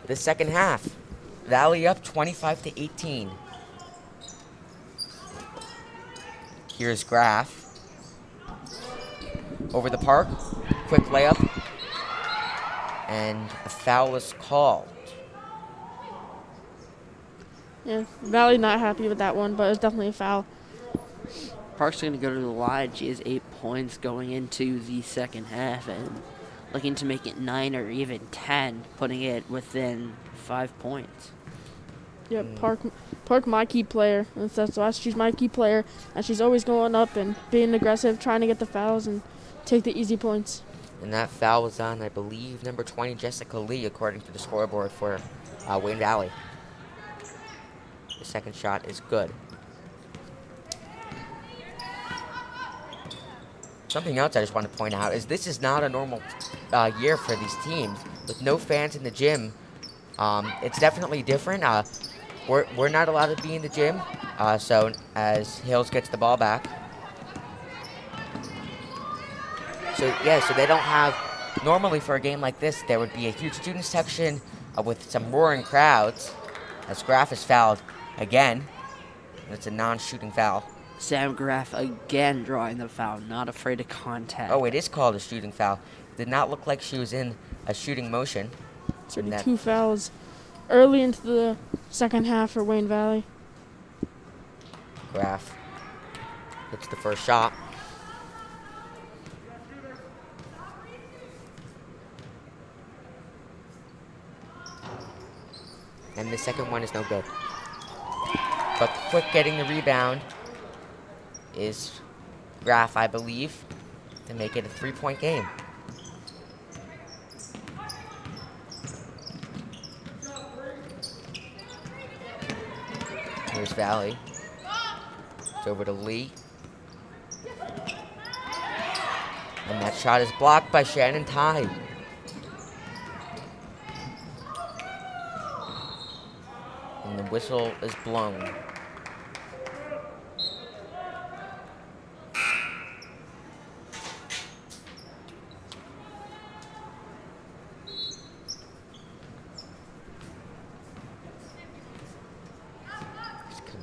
the second half. Valley up 25-18. Here's Graff. Over the park. Quick layup. And a foul is called. Yeah, Valley not happy with that one, but it's definitely a foul. Park's going to go to the line. She has 8 points going into the second half, and looking to make it 9 or even 10, putting it within 5 points. Yeah, Park, my key player. That's why she's my key player, and she's always going up and being aggressive, trying to get the fouls and take the easy points. And that foul was on, I believe, number 20, Jessica Lee, according to the scoreboard for Wayne Valley. The second shot is good. Something else I just want to point out is this is not a normal year for these teams. With no fans in the gym, it's definitely different. We're not allowed to be in the gym, so as Hills gets the ball back. So they don't have, normally for a game like this, there would be a huge student section with some roaring crowds, as Graf is fouled again. It's a non-shooting foul. Sam Graff again drawing the foul, not afraid of contact. Oh, it is called a shooting foul. Did not look like she was in a shooting motion. It's already 2 fouls early into the second half for Wayne Valley. Graf hits the first shot. And the second one is no good. But quick getting the rebound is Graf, I believe, to make it a 3-point game. Here's Valley. It's over to Lee. And that shot is blocked by Shannon Tye. And the whistle is blown.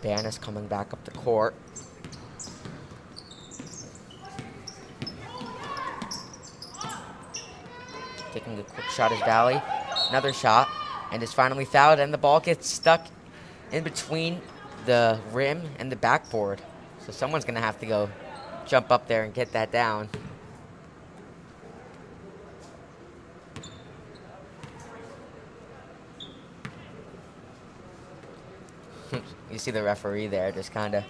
Cabanas coming back up the court. Taking a quick shot is Valley. Another shot. And is finally fouled, and the ball gets stuck in between the rim and the backboard. So someone's going to have to go jump up there and get that down. You see the referee there just kind of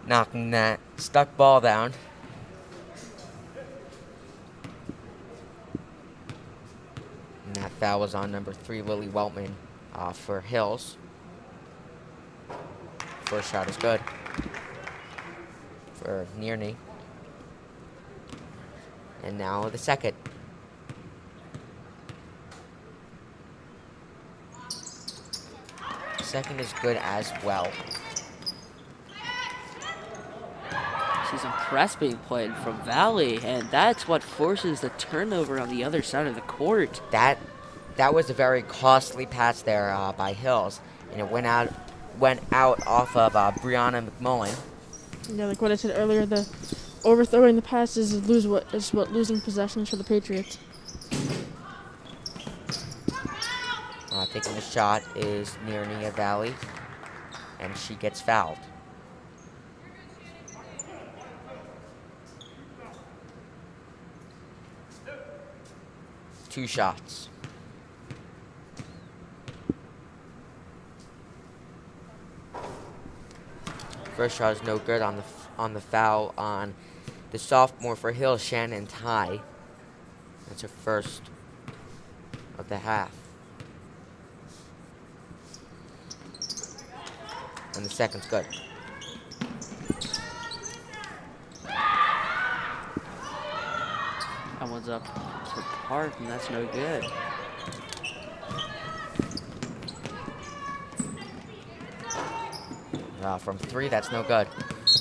knocking that stuck ball down. And that foul was on number 3, Lily Weltman, for Hills. First shot is good for Nearney. And now the second. Second is good as well. See some press being played from Valley, and that's what forces the turnover on the other side of the court. That was a very costly pass there by Hills, and it went out off of Brianna McMullen. Yeah, like what I said earlier, the overthrowing the passes is what losing possessions for the Patriots. Taking the shot is Nearney Valley, and she gets fouled. Two shots. First shot is no good on the foul on the sophomore for Hill, Shannon Tye. That's her first of the half. And the second's good. That one's up to Park, and that's no good. From 3, that's no good.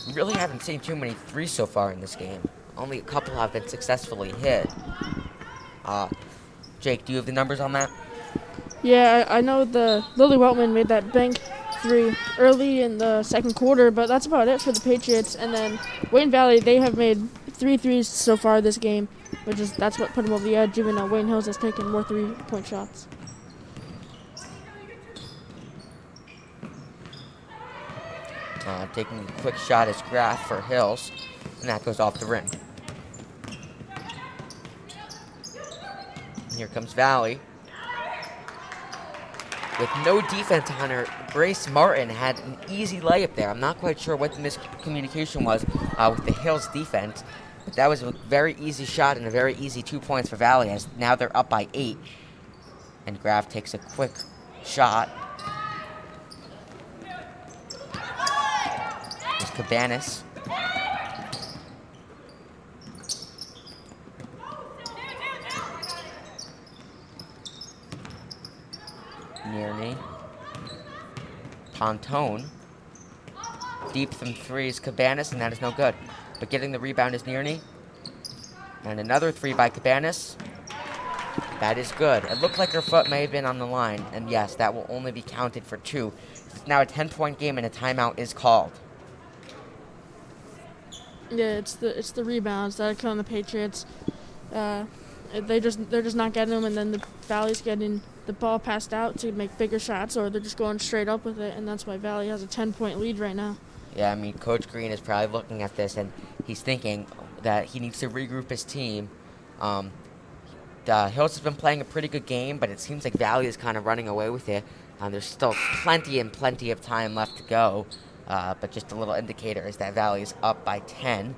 We really haven't seen too many 3s so far in this game. Only a couple have been successfully hit. Jake, do you have the numbers on that? Yeah, I know the Lily Weltman made that bank 3 early in the second quarter, but that's about it for the Patriots. And then Wayne Valley, they have made 3 threes so far this game, that's what put them over the edge, even though Wayne Hills has taken more 3-point shots. Taking a quick shot is Graf for Hills, and that goes off the rim. And here comes Valley. With no defense on her, Grace Martin had an easy layup there. I'm not quite sure what the miscommunication was with the Hills defense, but that was a very easy shot and a very easy 2 points for Valley, as now they're up by 8. And Graf takes a quick shot. There's Cabanas. Nearney. Pontone. Deep from three is Cabanas, and that is no good. But getting the rebound is Nearney. And another three by Cabanas. That is good. It looked like her foot may have been on the line, and yes, that will only be counted for 2. It's now a 10-point game, and a timeout is called. Yeah, it's the rebounds that are killing the Patriots. They're just not getting them, and then the Valley's getting the ball passed out to make bigger shots, or they're just going straight up with it, and that's why Valley has a 10-point lead right now. Yeah, I mean, Coach Green is probably looking at this, and he's thinking that he needs to regroup his team. Hills has been playing a pretty good game, but it seems like Valley is kind of running away with it. There's still plenty of time left to go, but just a little indicator is that Valley is up by 10.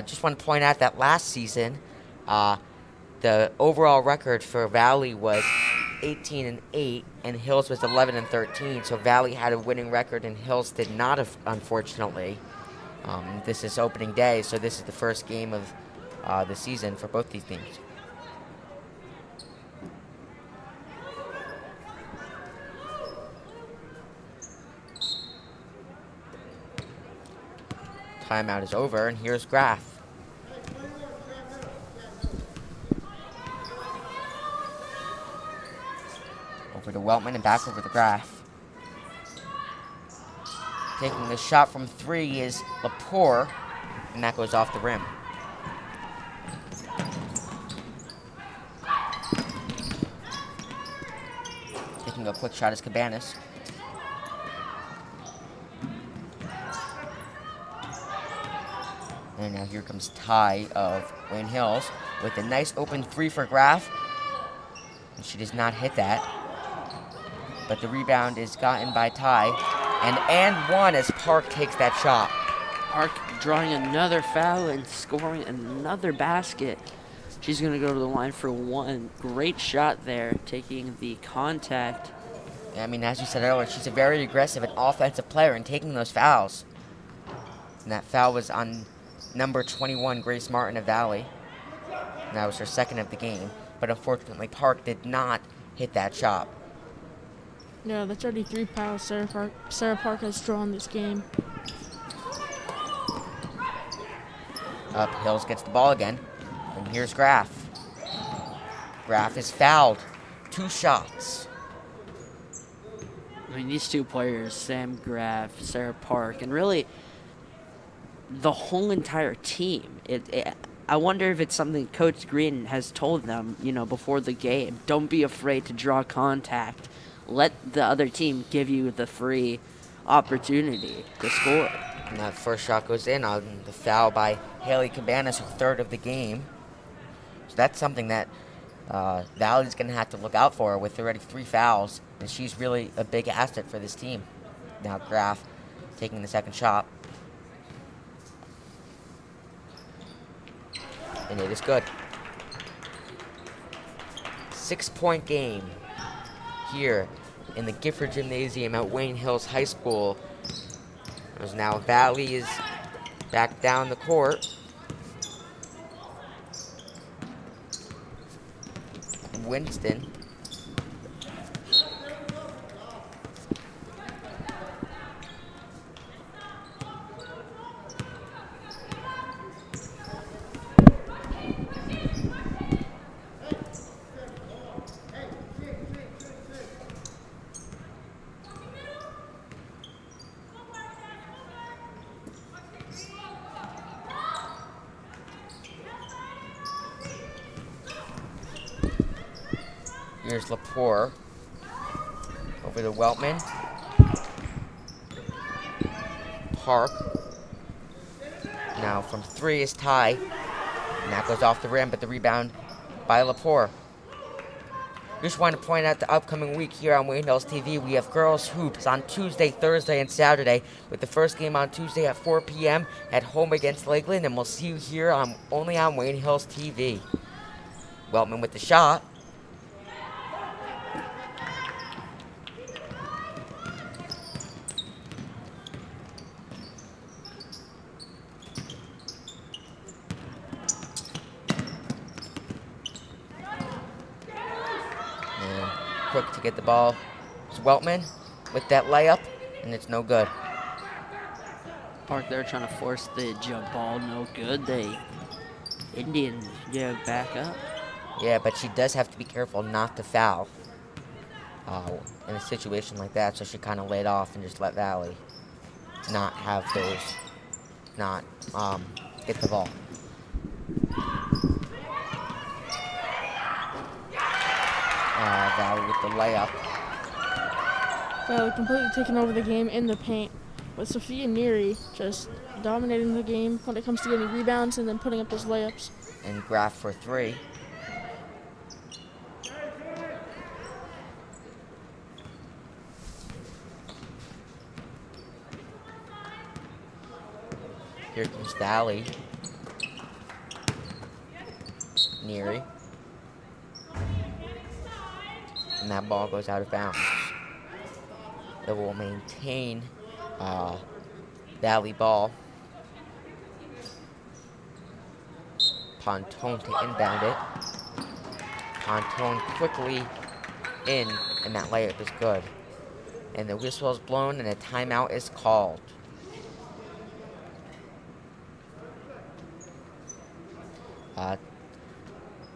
Just want to point out that last season, the overall record for Valley was 18-8, and Hills was 11-13. So Valley had a winning record, and Hills did not, unfortunately. This is opening day, so this is the first game of the season for both these teams. Timeout is over, and here's Graff. Over to Weltman and back over to Graff. Taking the shot from 3 is Lepore, and that goes off the rim. Taking a quick shot is Cabanas. And now here comes Ty of Wayne Hills with a nice open 3 for Graff. And she does not hit that. But the rebound is gotten by Ty. And one as Park takes that shot. Park drawing another foul and scoring another basket. She's going to go to the line for 1. Great shot there, taking the contact. I mean, as you said earlier, she's a very aggressive and offensive player in taking those fouls. And that foul was on number 21, Grace Martin of Valley. And that was her second of the game. But unfortunately, Park did not hit that shot. Yeah, that's already 3 fouls Sarah Park has drawn this game. Up, Hills gets the ball again. And here's Graff. Graff is fouled. 2 shots. I mean, these 2 players, Sam Graff, Sarah Park, and really the whole entire team. I wonder if it's something Coach Green has told them, before the game. Don't be afraid to draw contact. Let the other team give you the free opportunity to score. And that first shot goes in on the foul by Haley Cabanas, her 3rd of the game. So that's something that Valley's going to have to look out for with already 3 fouls. And she's really a big asset for this team. Now Graff taking the second shot. And it is good. 6-point game here in the Gifford Gymnasium at Wayne Hills High School. As now Valley is back down the court. Winston. Here's Lepore over to Weltman. Park. Now from 3 is Ty. And that goes off the rim, but the rebound by Lepore. Just want to point out the upcoming week here on Wayne Hills TV. We have girls hoops on Tuesday, Thursday, and Saturday, with the first game on Tuesday at 4 p.m. at home against Lakeland, and we'll see you here only on Wayne Hills TV. Weltman with the shot. Quick to get the ball Weltman with that layup, and it's no good. Park there trying to force the jump ball. No good. Indians back up. Yeah, but she does have to be careful not to foul in a situation like that, so she kind of laid off and just let Valley not have get the ball. Valley with the layup. Valley completely taking over the game in the paint, with Sophia Neary just dominating the game when it comes to getting rebounds and then putting up those layups. And Graf for 3. Here comes Valley. Neary. And that ball goes out of bounds. It will maintain Valley ball. Pontone to inbound it. Pontone quickly in, and that layup is good. And the whistle is blown, and a timeout is called.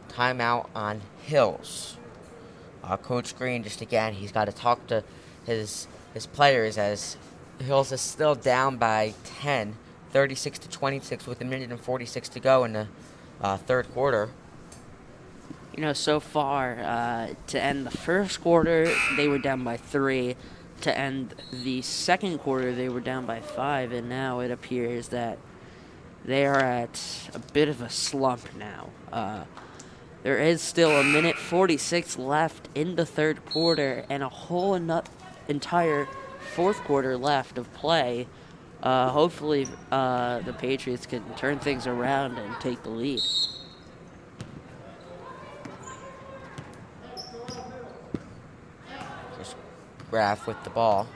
Timeout on Hills. Coach Green, just again, he's got to talk to his players as Hills is still down by 10, 36-26 with 1:46 to go in the third quarter. So far, to end the first quarter, they were down by 3. To end the second quarter, they were down by 5, and now it appears that they are at a bit of a slump now. There is still 1:46 left in the third quarter and a whole entire fourth quarter left of play. Hopefully, the Patriots can turn things around and take the lead. Just Graf with the ball.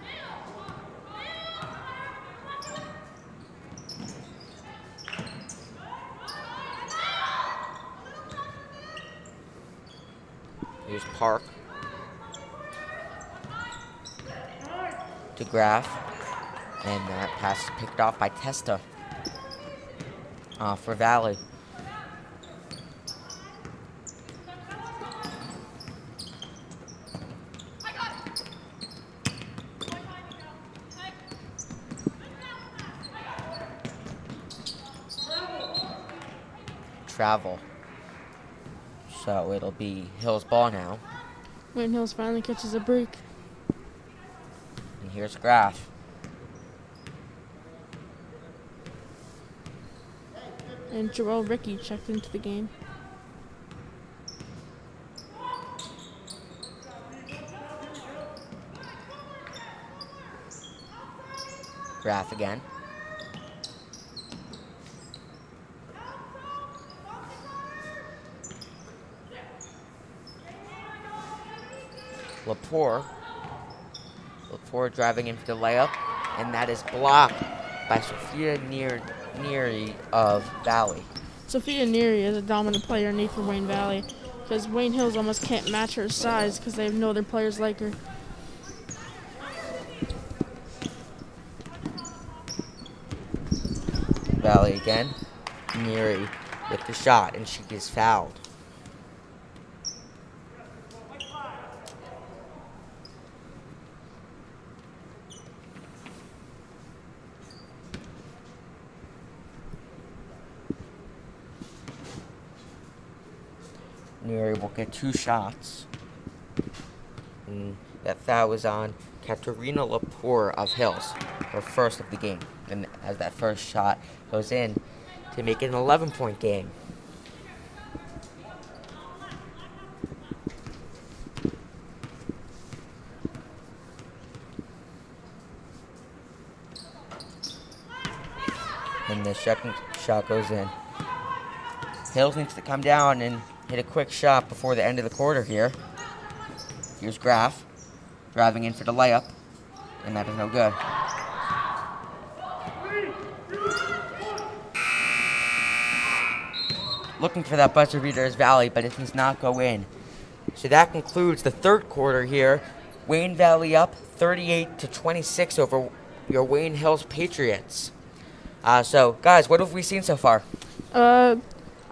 Here's Park to Graf, and that pass is picked off by Testa for Valley. Travel. So it'll be Hills' ball now. Wayne Hills finally catches a break. And here's Graf. And Joel Ricky checked into the game. Graf again. Lepore driving in for the layup, and that is blocked by Sophia Neary of Valley. Sophia Neary is a dominant player underneath for Wayne Valley, because Wayne Hills almost can't match her size because they have no other players like her. Valley again. Neary with the shot, and she gets fouled. Neary will get 2 shots. And that foul was on Katerina Lepore of Hills, her first of the game. And as that first shot goes in to make it an 11-point game. And the second shot goes in. Hills needs to come down and hit a quick shot before the end of the quarter here. Here's Graf driving in for the layup, and that is no good. Looking for that buzzer beater is Valley, but it does not go in. So that concludes the third quarter here. Wayne Valley up 38-26 over your Wayne Hills Patriots. So, guys, what have we seen so far?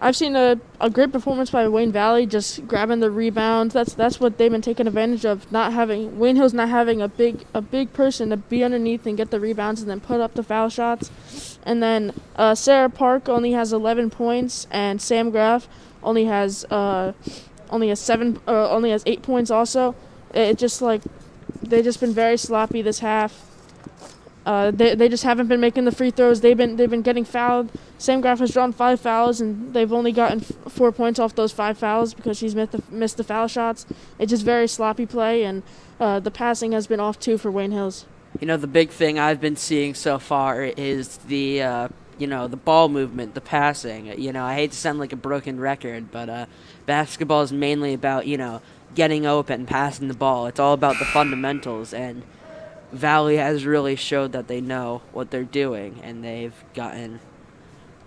I've seen a great performance by Wayne Valley, just grabbing the rebounds. That's what they've been taking advantage of. Wayne Hill's not having a big person to be underneath and get the rebounds and then put up the foul shots. And then Sarah Park only has 11 points, and Sam Graff only has 8 points also. It just like they've just been very sloppy this half. They just haven't been making the free throws. They've been getting fouled. Sam Graff has drawn 5 fouls, and they've only gotten 4 points off those 5 fouls because she's missed the foul shots. It's just very sloppy play, and the passing has been off too for Wayne Hills. The big thing I've been seeing so far is the the ball movement, the passing. I hate to sound like a broken record, but basketball is mainly about getting open, passing the ball. It's all about the fundamentals, and Valley has really showed that they know what they're doing, and they've gotten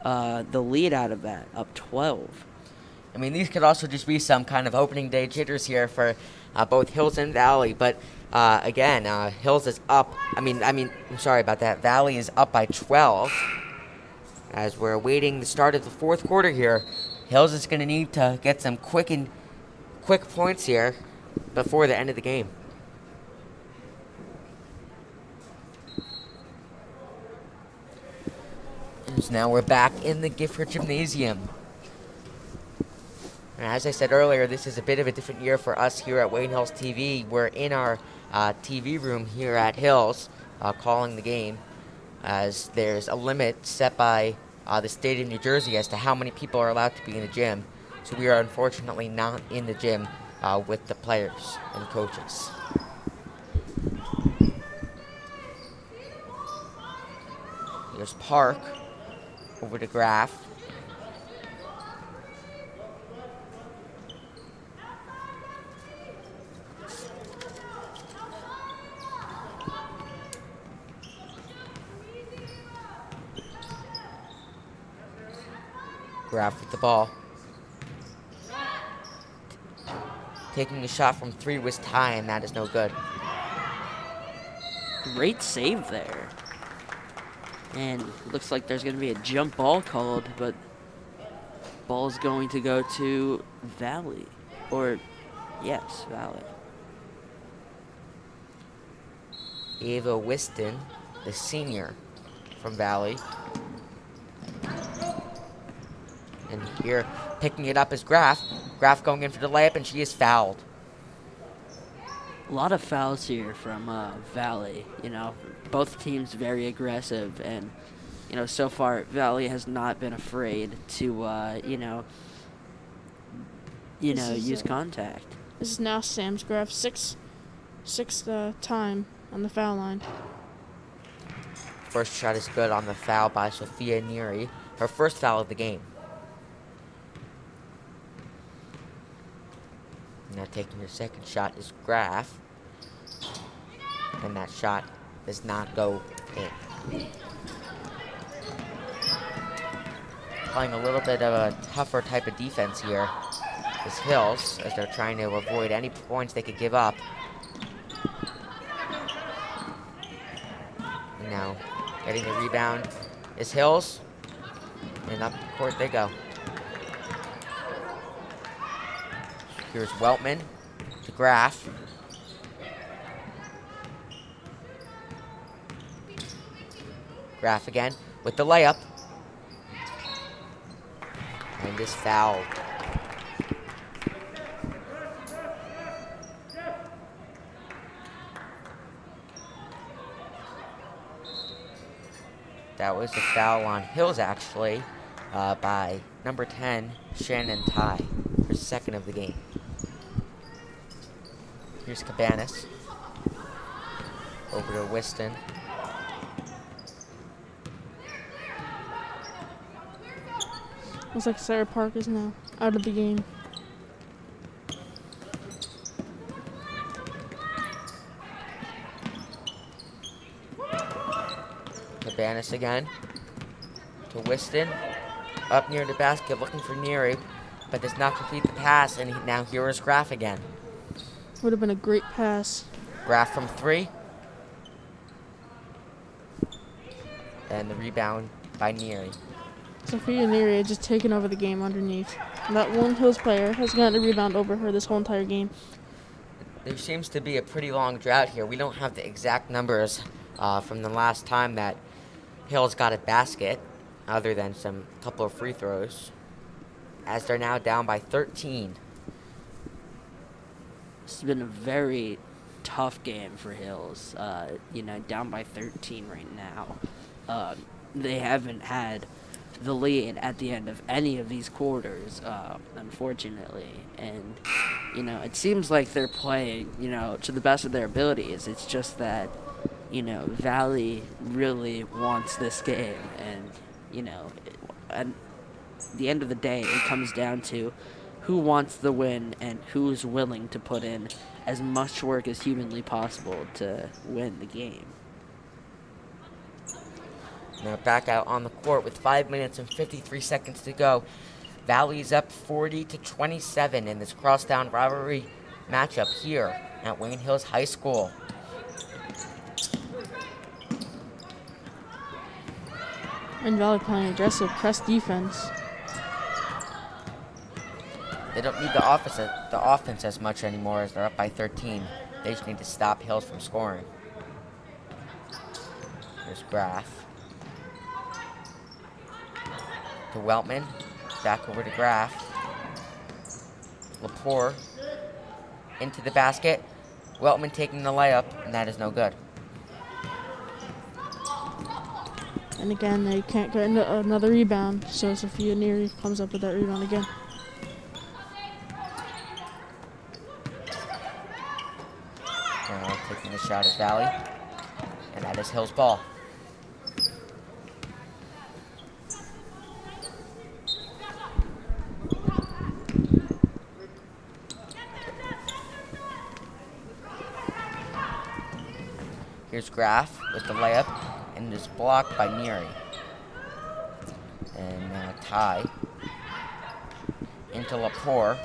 the lead out of that, up 12. I mean, these could also just be some kind of opening day jitters here for both Hills and Valley. But again, Hills is up. I'm sorry about that. Valley is up by 12. As we're awaiting the start of the fourth quarter here, Hills is going to need to get some quick points here before the end of the game. So now we're back in the Gifford Gymnasium. And as I said earlier, this is a bit of a different year for us here at Wayne Hills TV. We're in our TV room here at Hills calling the game, as there's a limit set by the state of New Jersey as to how many people are allowed to be in the gym. So we are unfortunately not in the gym with the players and coaches. Here's Park over to Graff. Graff with the ball. Taking a shot from 3 was Ty, and that is no good. Great save there. And looks like there's going to be a jump ball called, but ball's going to go to Valley. Yes, Valley. Ava Whiston, the senior from Valley. And here, picking it up is Graff. Graff going in for the layup, and she is fouled. A lot of fouls here from Valley. Both teams very aggressive, and so far Valley has not been afraid to use contact. This is now Sam Graff's sixth time on the foul line. First shot is good on the foul by Sophia Neary, her first foul of the game. Now taking her second shot is Graff, and that shot does not go in. Playing a little bit of a tougher type of defense here is Hills, as they're trying to avoid any points they could give up. And now getting the rebound is Hills, and up the court they go. Here's Weltman to Graff. Graff again with the layup. And is fouled. That was a foul on Hills, actually, by number 10, Shannon Ty, her second of the game. Here's Cabanas. Over to Whiston. Looks like Sarah Park is now out of the game. Cabanas again to Whiston. Up near the basket, looking for Neary, but does not complete the pass, and now here is Graff again. Would have been a great pass. Graf from 3. And the rebound by Neary. Sophia Neary just taking over the game underneath. And that one Hills player has gotten a rebound over her this whole entire game. There seems to be a pretty long drought here. We don't have the exact numbers from the last time that Hills got a basket, other than some couple of free throws, as they're now down by 13. It's been a very tough game for Hills. Down by 13 right now. They haven't had the lead at the end of any of these quarters, unfortunately. And, it seems like they're playing, to the best of their abilities. It's just that, Valley really wants this game. And, at the end of the day, it comes down to who wants the win and who's willing to put in as much work as humanly possible to win the game. Now back out on the court with 5 minutes and 53 seconds to go. Valley's up 40-27 in this crosstown rivalry matchup here at Wayne Hills High School. And Valley playing aggressive press defense. They don't need the offense as much anymore as they're up by 13. They just need to stop Hills from scoring. Here's Graf. To Weltman. Back over to Graf. Lepore. Into the basket. Weltman taking the layup, and that is no good. And again, they can't get another rebound, so Sophia Neary comes up with that rebound again. Now taking the shot at Valley, and that is Hill's ball. Here's Graf with the layup, and it is blocked by Neary. And now Ty into Lepore.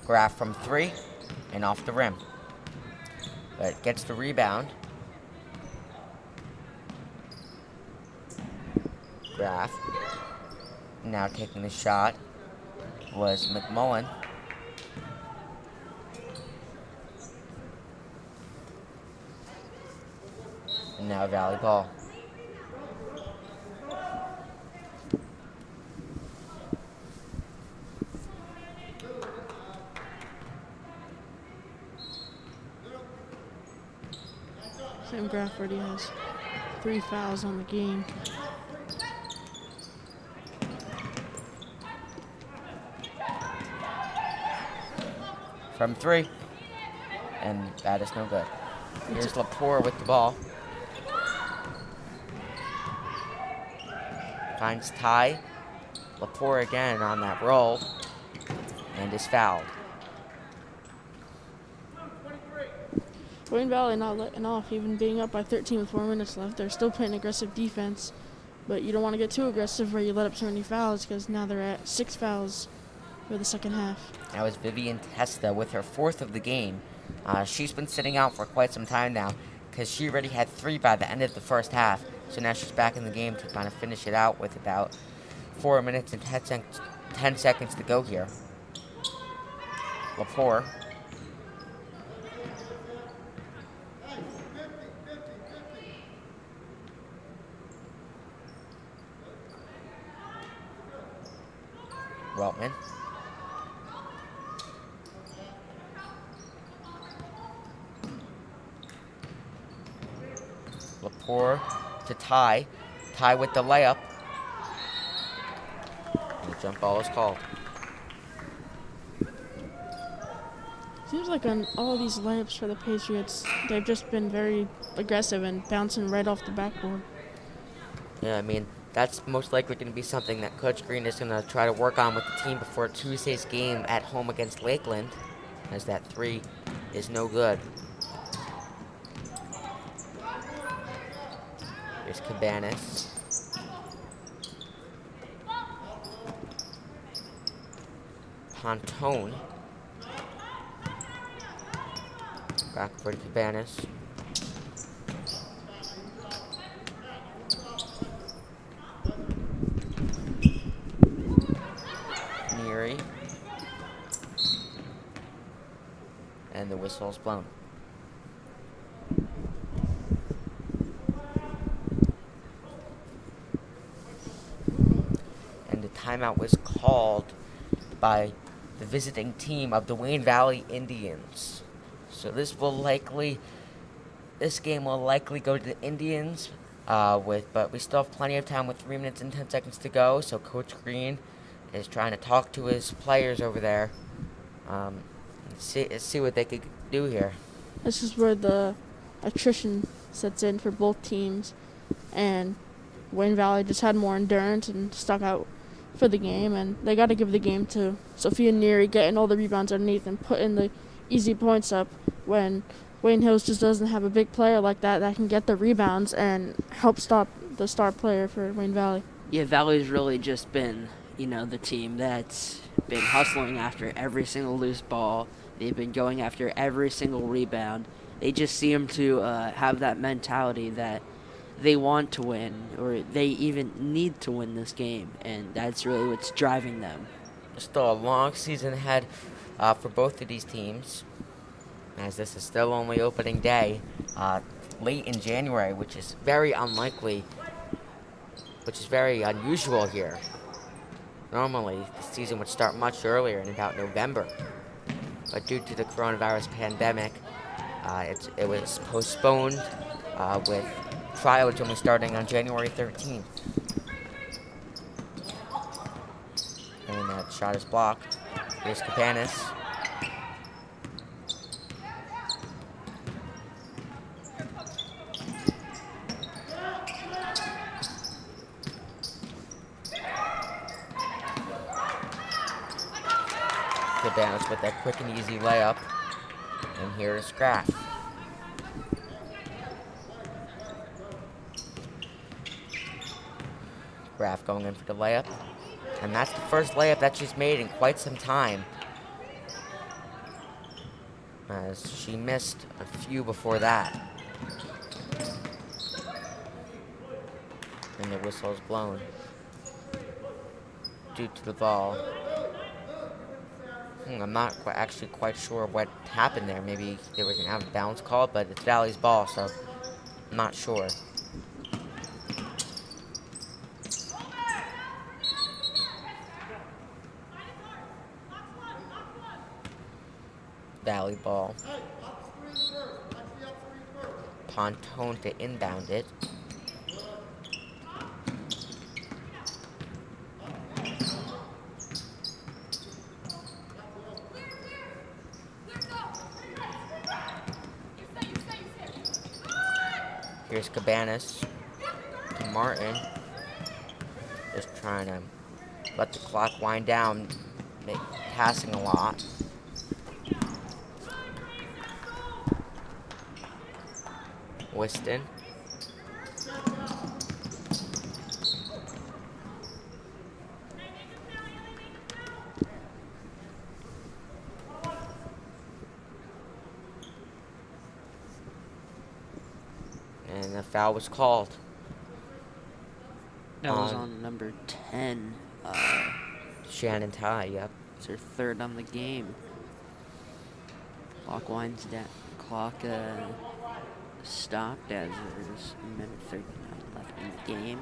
Graf from 3 and off the rim. But gets the rebound. Graf. Now taking the shot was McMullen. And now Valley ball. Sam Graf already has 3 fouls on the game. From 3. And that is no good. Here's Lepore with the ball. Finds Ty. Lepore again on that roll. And is fouled. Wayne Valley not letting off, even being up by 13 with 4 minutes left. They're still playing aggressive defense, but you don't want to get too aggressive where you let up so many fouls, because now they're at 6 fouls for the second half. That was Vivian Testa with her 4th of the game. She's been sitting out for quite some time now because she already had 3 by the end of the first half. So now she's back in the game to kind of finish it out with about 4 minutes and 10 seconds to go here. Lepore. Weltman. Lepore to Ty. Ty with the layup. And the jump ball is called. Seems like on all these layups for the Patriots, they've just been very aggressive and bouncing right off the backboard. Yeah, I mean, that's most likely going to be something that Coach Green is going to try to work on with the team before Tuesday's game at home against Lakeland, as that 3 is no good. Here's Cabanas. Pontone. Back for Cabanas. Neary. And the whistle's blown. And the timeout was called by the visiting team of the Wayne Valley Indians. So this game will likely go to the Indians, but we still have plenty of time with 3 minutes and 10 seconds to go. So Coach Green is trying to talk to his players over there, and see what they could do here. This is where the attrition sets in for both teams, and Wayne Valley just had more endurance and stuck out for the game, and they got to give the game to Sophia Neary, getting all the rebounds underneath and putting the easy points up when Wayne Hills just doesn't have a big player like that can get the rebounds and help stop the star player for Wayne Valley. Yeah, Valley's really just been, the team that's been hustling after every single loose ball. They've been going after every single rebound. They just seem to have that mentality that they want to win, or they even need to win this game, and that's really what's driving them. Still a long season ahead for both of these teams, as this is still only opening day late in January, which is very unlikely, which is very unusual here. Normally, the season would start much earlier, in about November, but due to the coronavirus pandemic, it was postponed with trials only starting on January 13th. And that shot is blocked. Here's Cabanas. Cabanas with that quick and easy layup. And here's Graff. Graff going in for the layup. And that's the first layup that she's made in quite some time, as she missed a few before that. And the whistle is blown due to the ball. I'm not actually quite sure what happened there. Maybe they were going to have a bounce call, but it's Valley's ball, so I'm not sure. Valley ball. Ponton to inbound it. Here's Cabanas to Martin. Just trying to let the clock wind down, passing a lot. Whiston. And the foul was called. That was on number 10. Shannon Ty, yep. It's her third on the game. Clock winds down. Clock stopped as there's a minute 39 left in the game.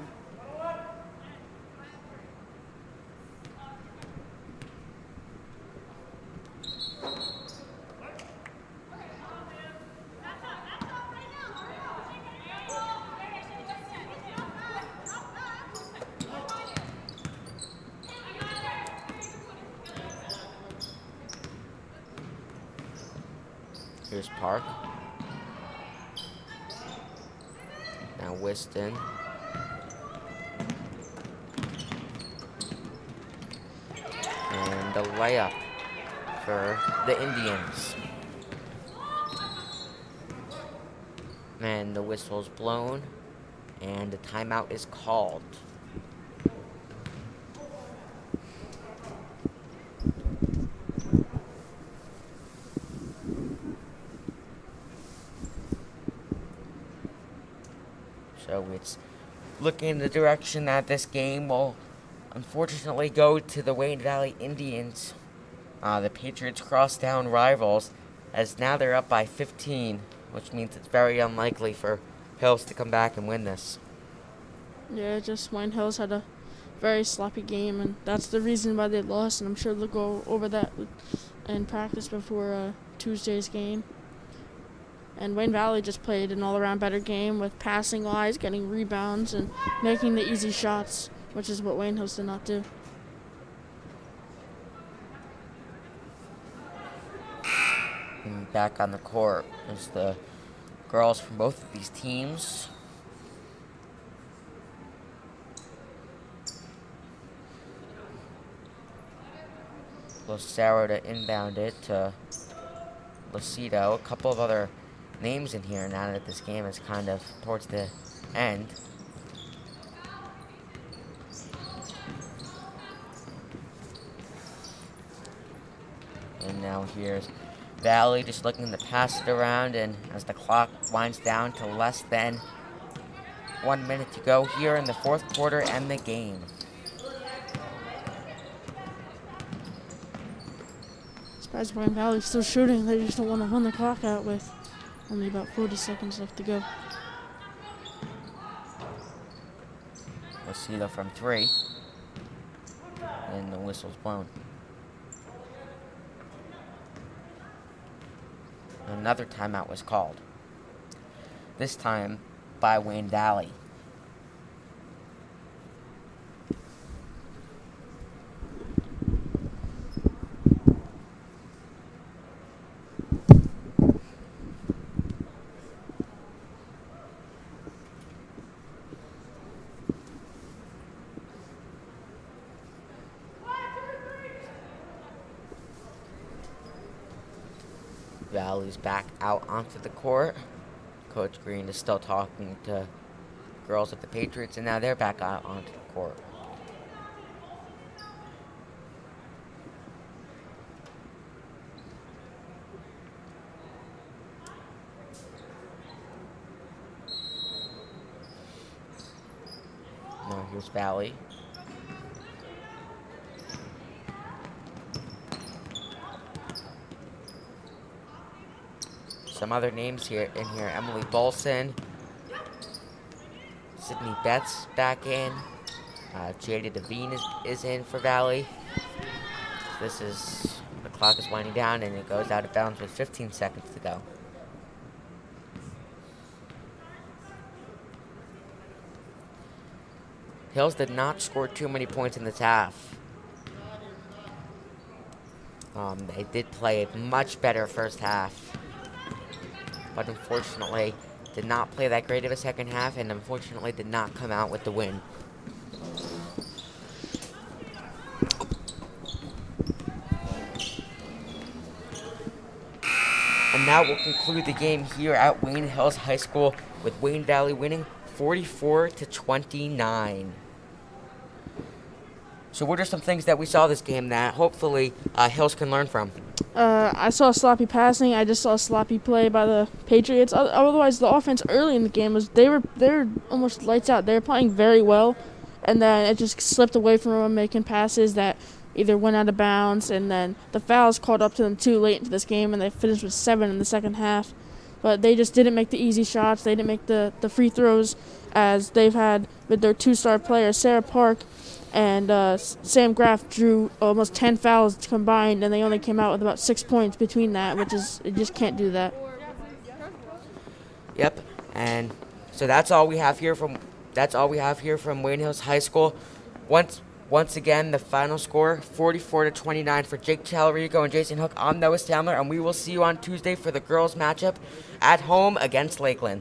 Here's Park. Now Whiston. And the layup for the Indians. And the whistle's blown. And the timeout is called. So it's looking in the direction that this game will unfortunately go to the Wayne Valley Indians. The Patriots crosstown rivals, as now they're up by 15, which means it's very unlikely for Hills to come back and win this. Yeah, just Wayne Hills had a very sloppy game, and that's the reason why they lost, and I'm sure they'll go over that in practice before Tuesday's game. And Wayne Valley just played an all-around better game with passing-wise, getting rebounds, and making the easy shots, which is what Wayne Hills did not do. And back on the court is the girls from both of these teams. Lucero to inbound it to Lucido. A couple of other names in here now that this game is kind of towards the end. And now here's Valley just looking to pass it around, and as the clock winds down to less than 1 minute to go here in the fourth quarter and the game. Surprised Wayne Valley's still shooting. They just don't want to run the clock out with only about 40 seconds left to go. Lucido from 3. And the whistle's blown. Another timeout was called. This time by Wayne Valley. Valley's back out onto the court. Coach Green is still talking to girls of the Patriots, and now they're back out onto the court. Now here's Valley. Some other names here Emily Bolson, Sydney Betts back in, Jada Devine is in for Valley. The clock is winding down, and it goes out of bounds with 15 seconds to go. Hills did not score too many points in this half. They did play a much better first half, but unfortunately did not play that great of a second half, and unfortunately did not come out with the win. And that will conclude the game here at Wayne Hills High School, with Wayne Valley winning 44-29. So what are some things that we saw this game that hopefully Hills can learn from? I saw sloppy passing. I just saw sloppy play by the Patriots. Otherwise, the offense early in the game was they were almost lights out. They were playing very well, and then it just slipped away from them, making passes that either went out of bounds, and then the fouls caught up to them too late into this game, and they finished with 7 in the second half. But they just didn't make the easy shots. They didn't make the free throws, as they've had with their 2-star players, Sarah Park and Sam Graff drew almost 10 fouls combined, and they only came out with about 6 points between that, which is, you just can't do that. Yep, and so that's all we have here from Wayne Hills High School. Once again, the final score 44-29 for Jake Talarico and Jason Hook. I'm Noah Stamler, and we will see you on Tuesday for the girls matchup at home against Lakeland.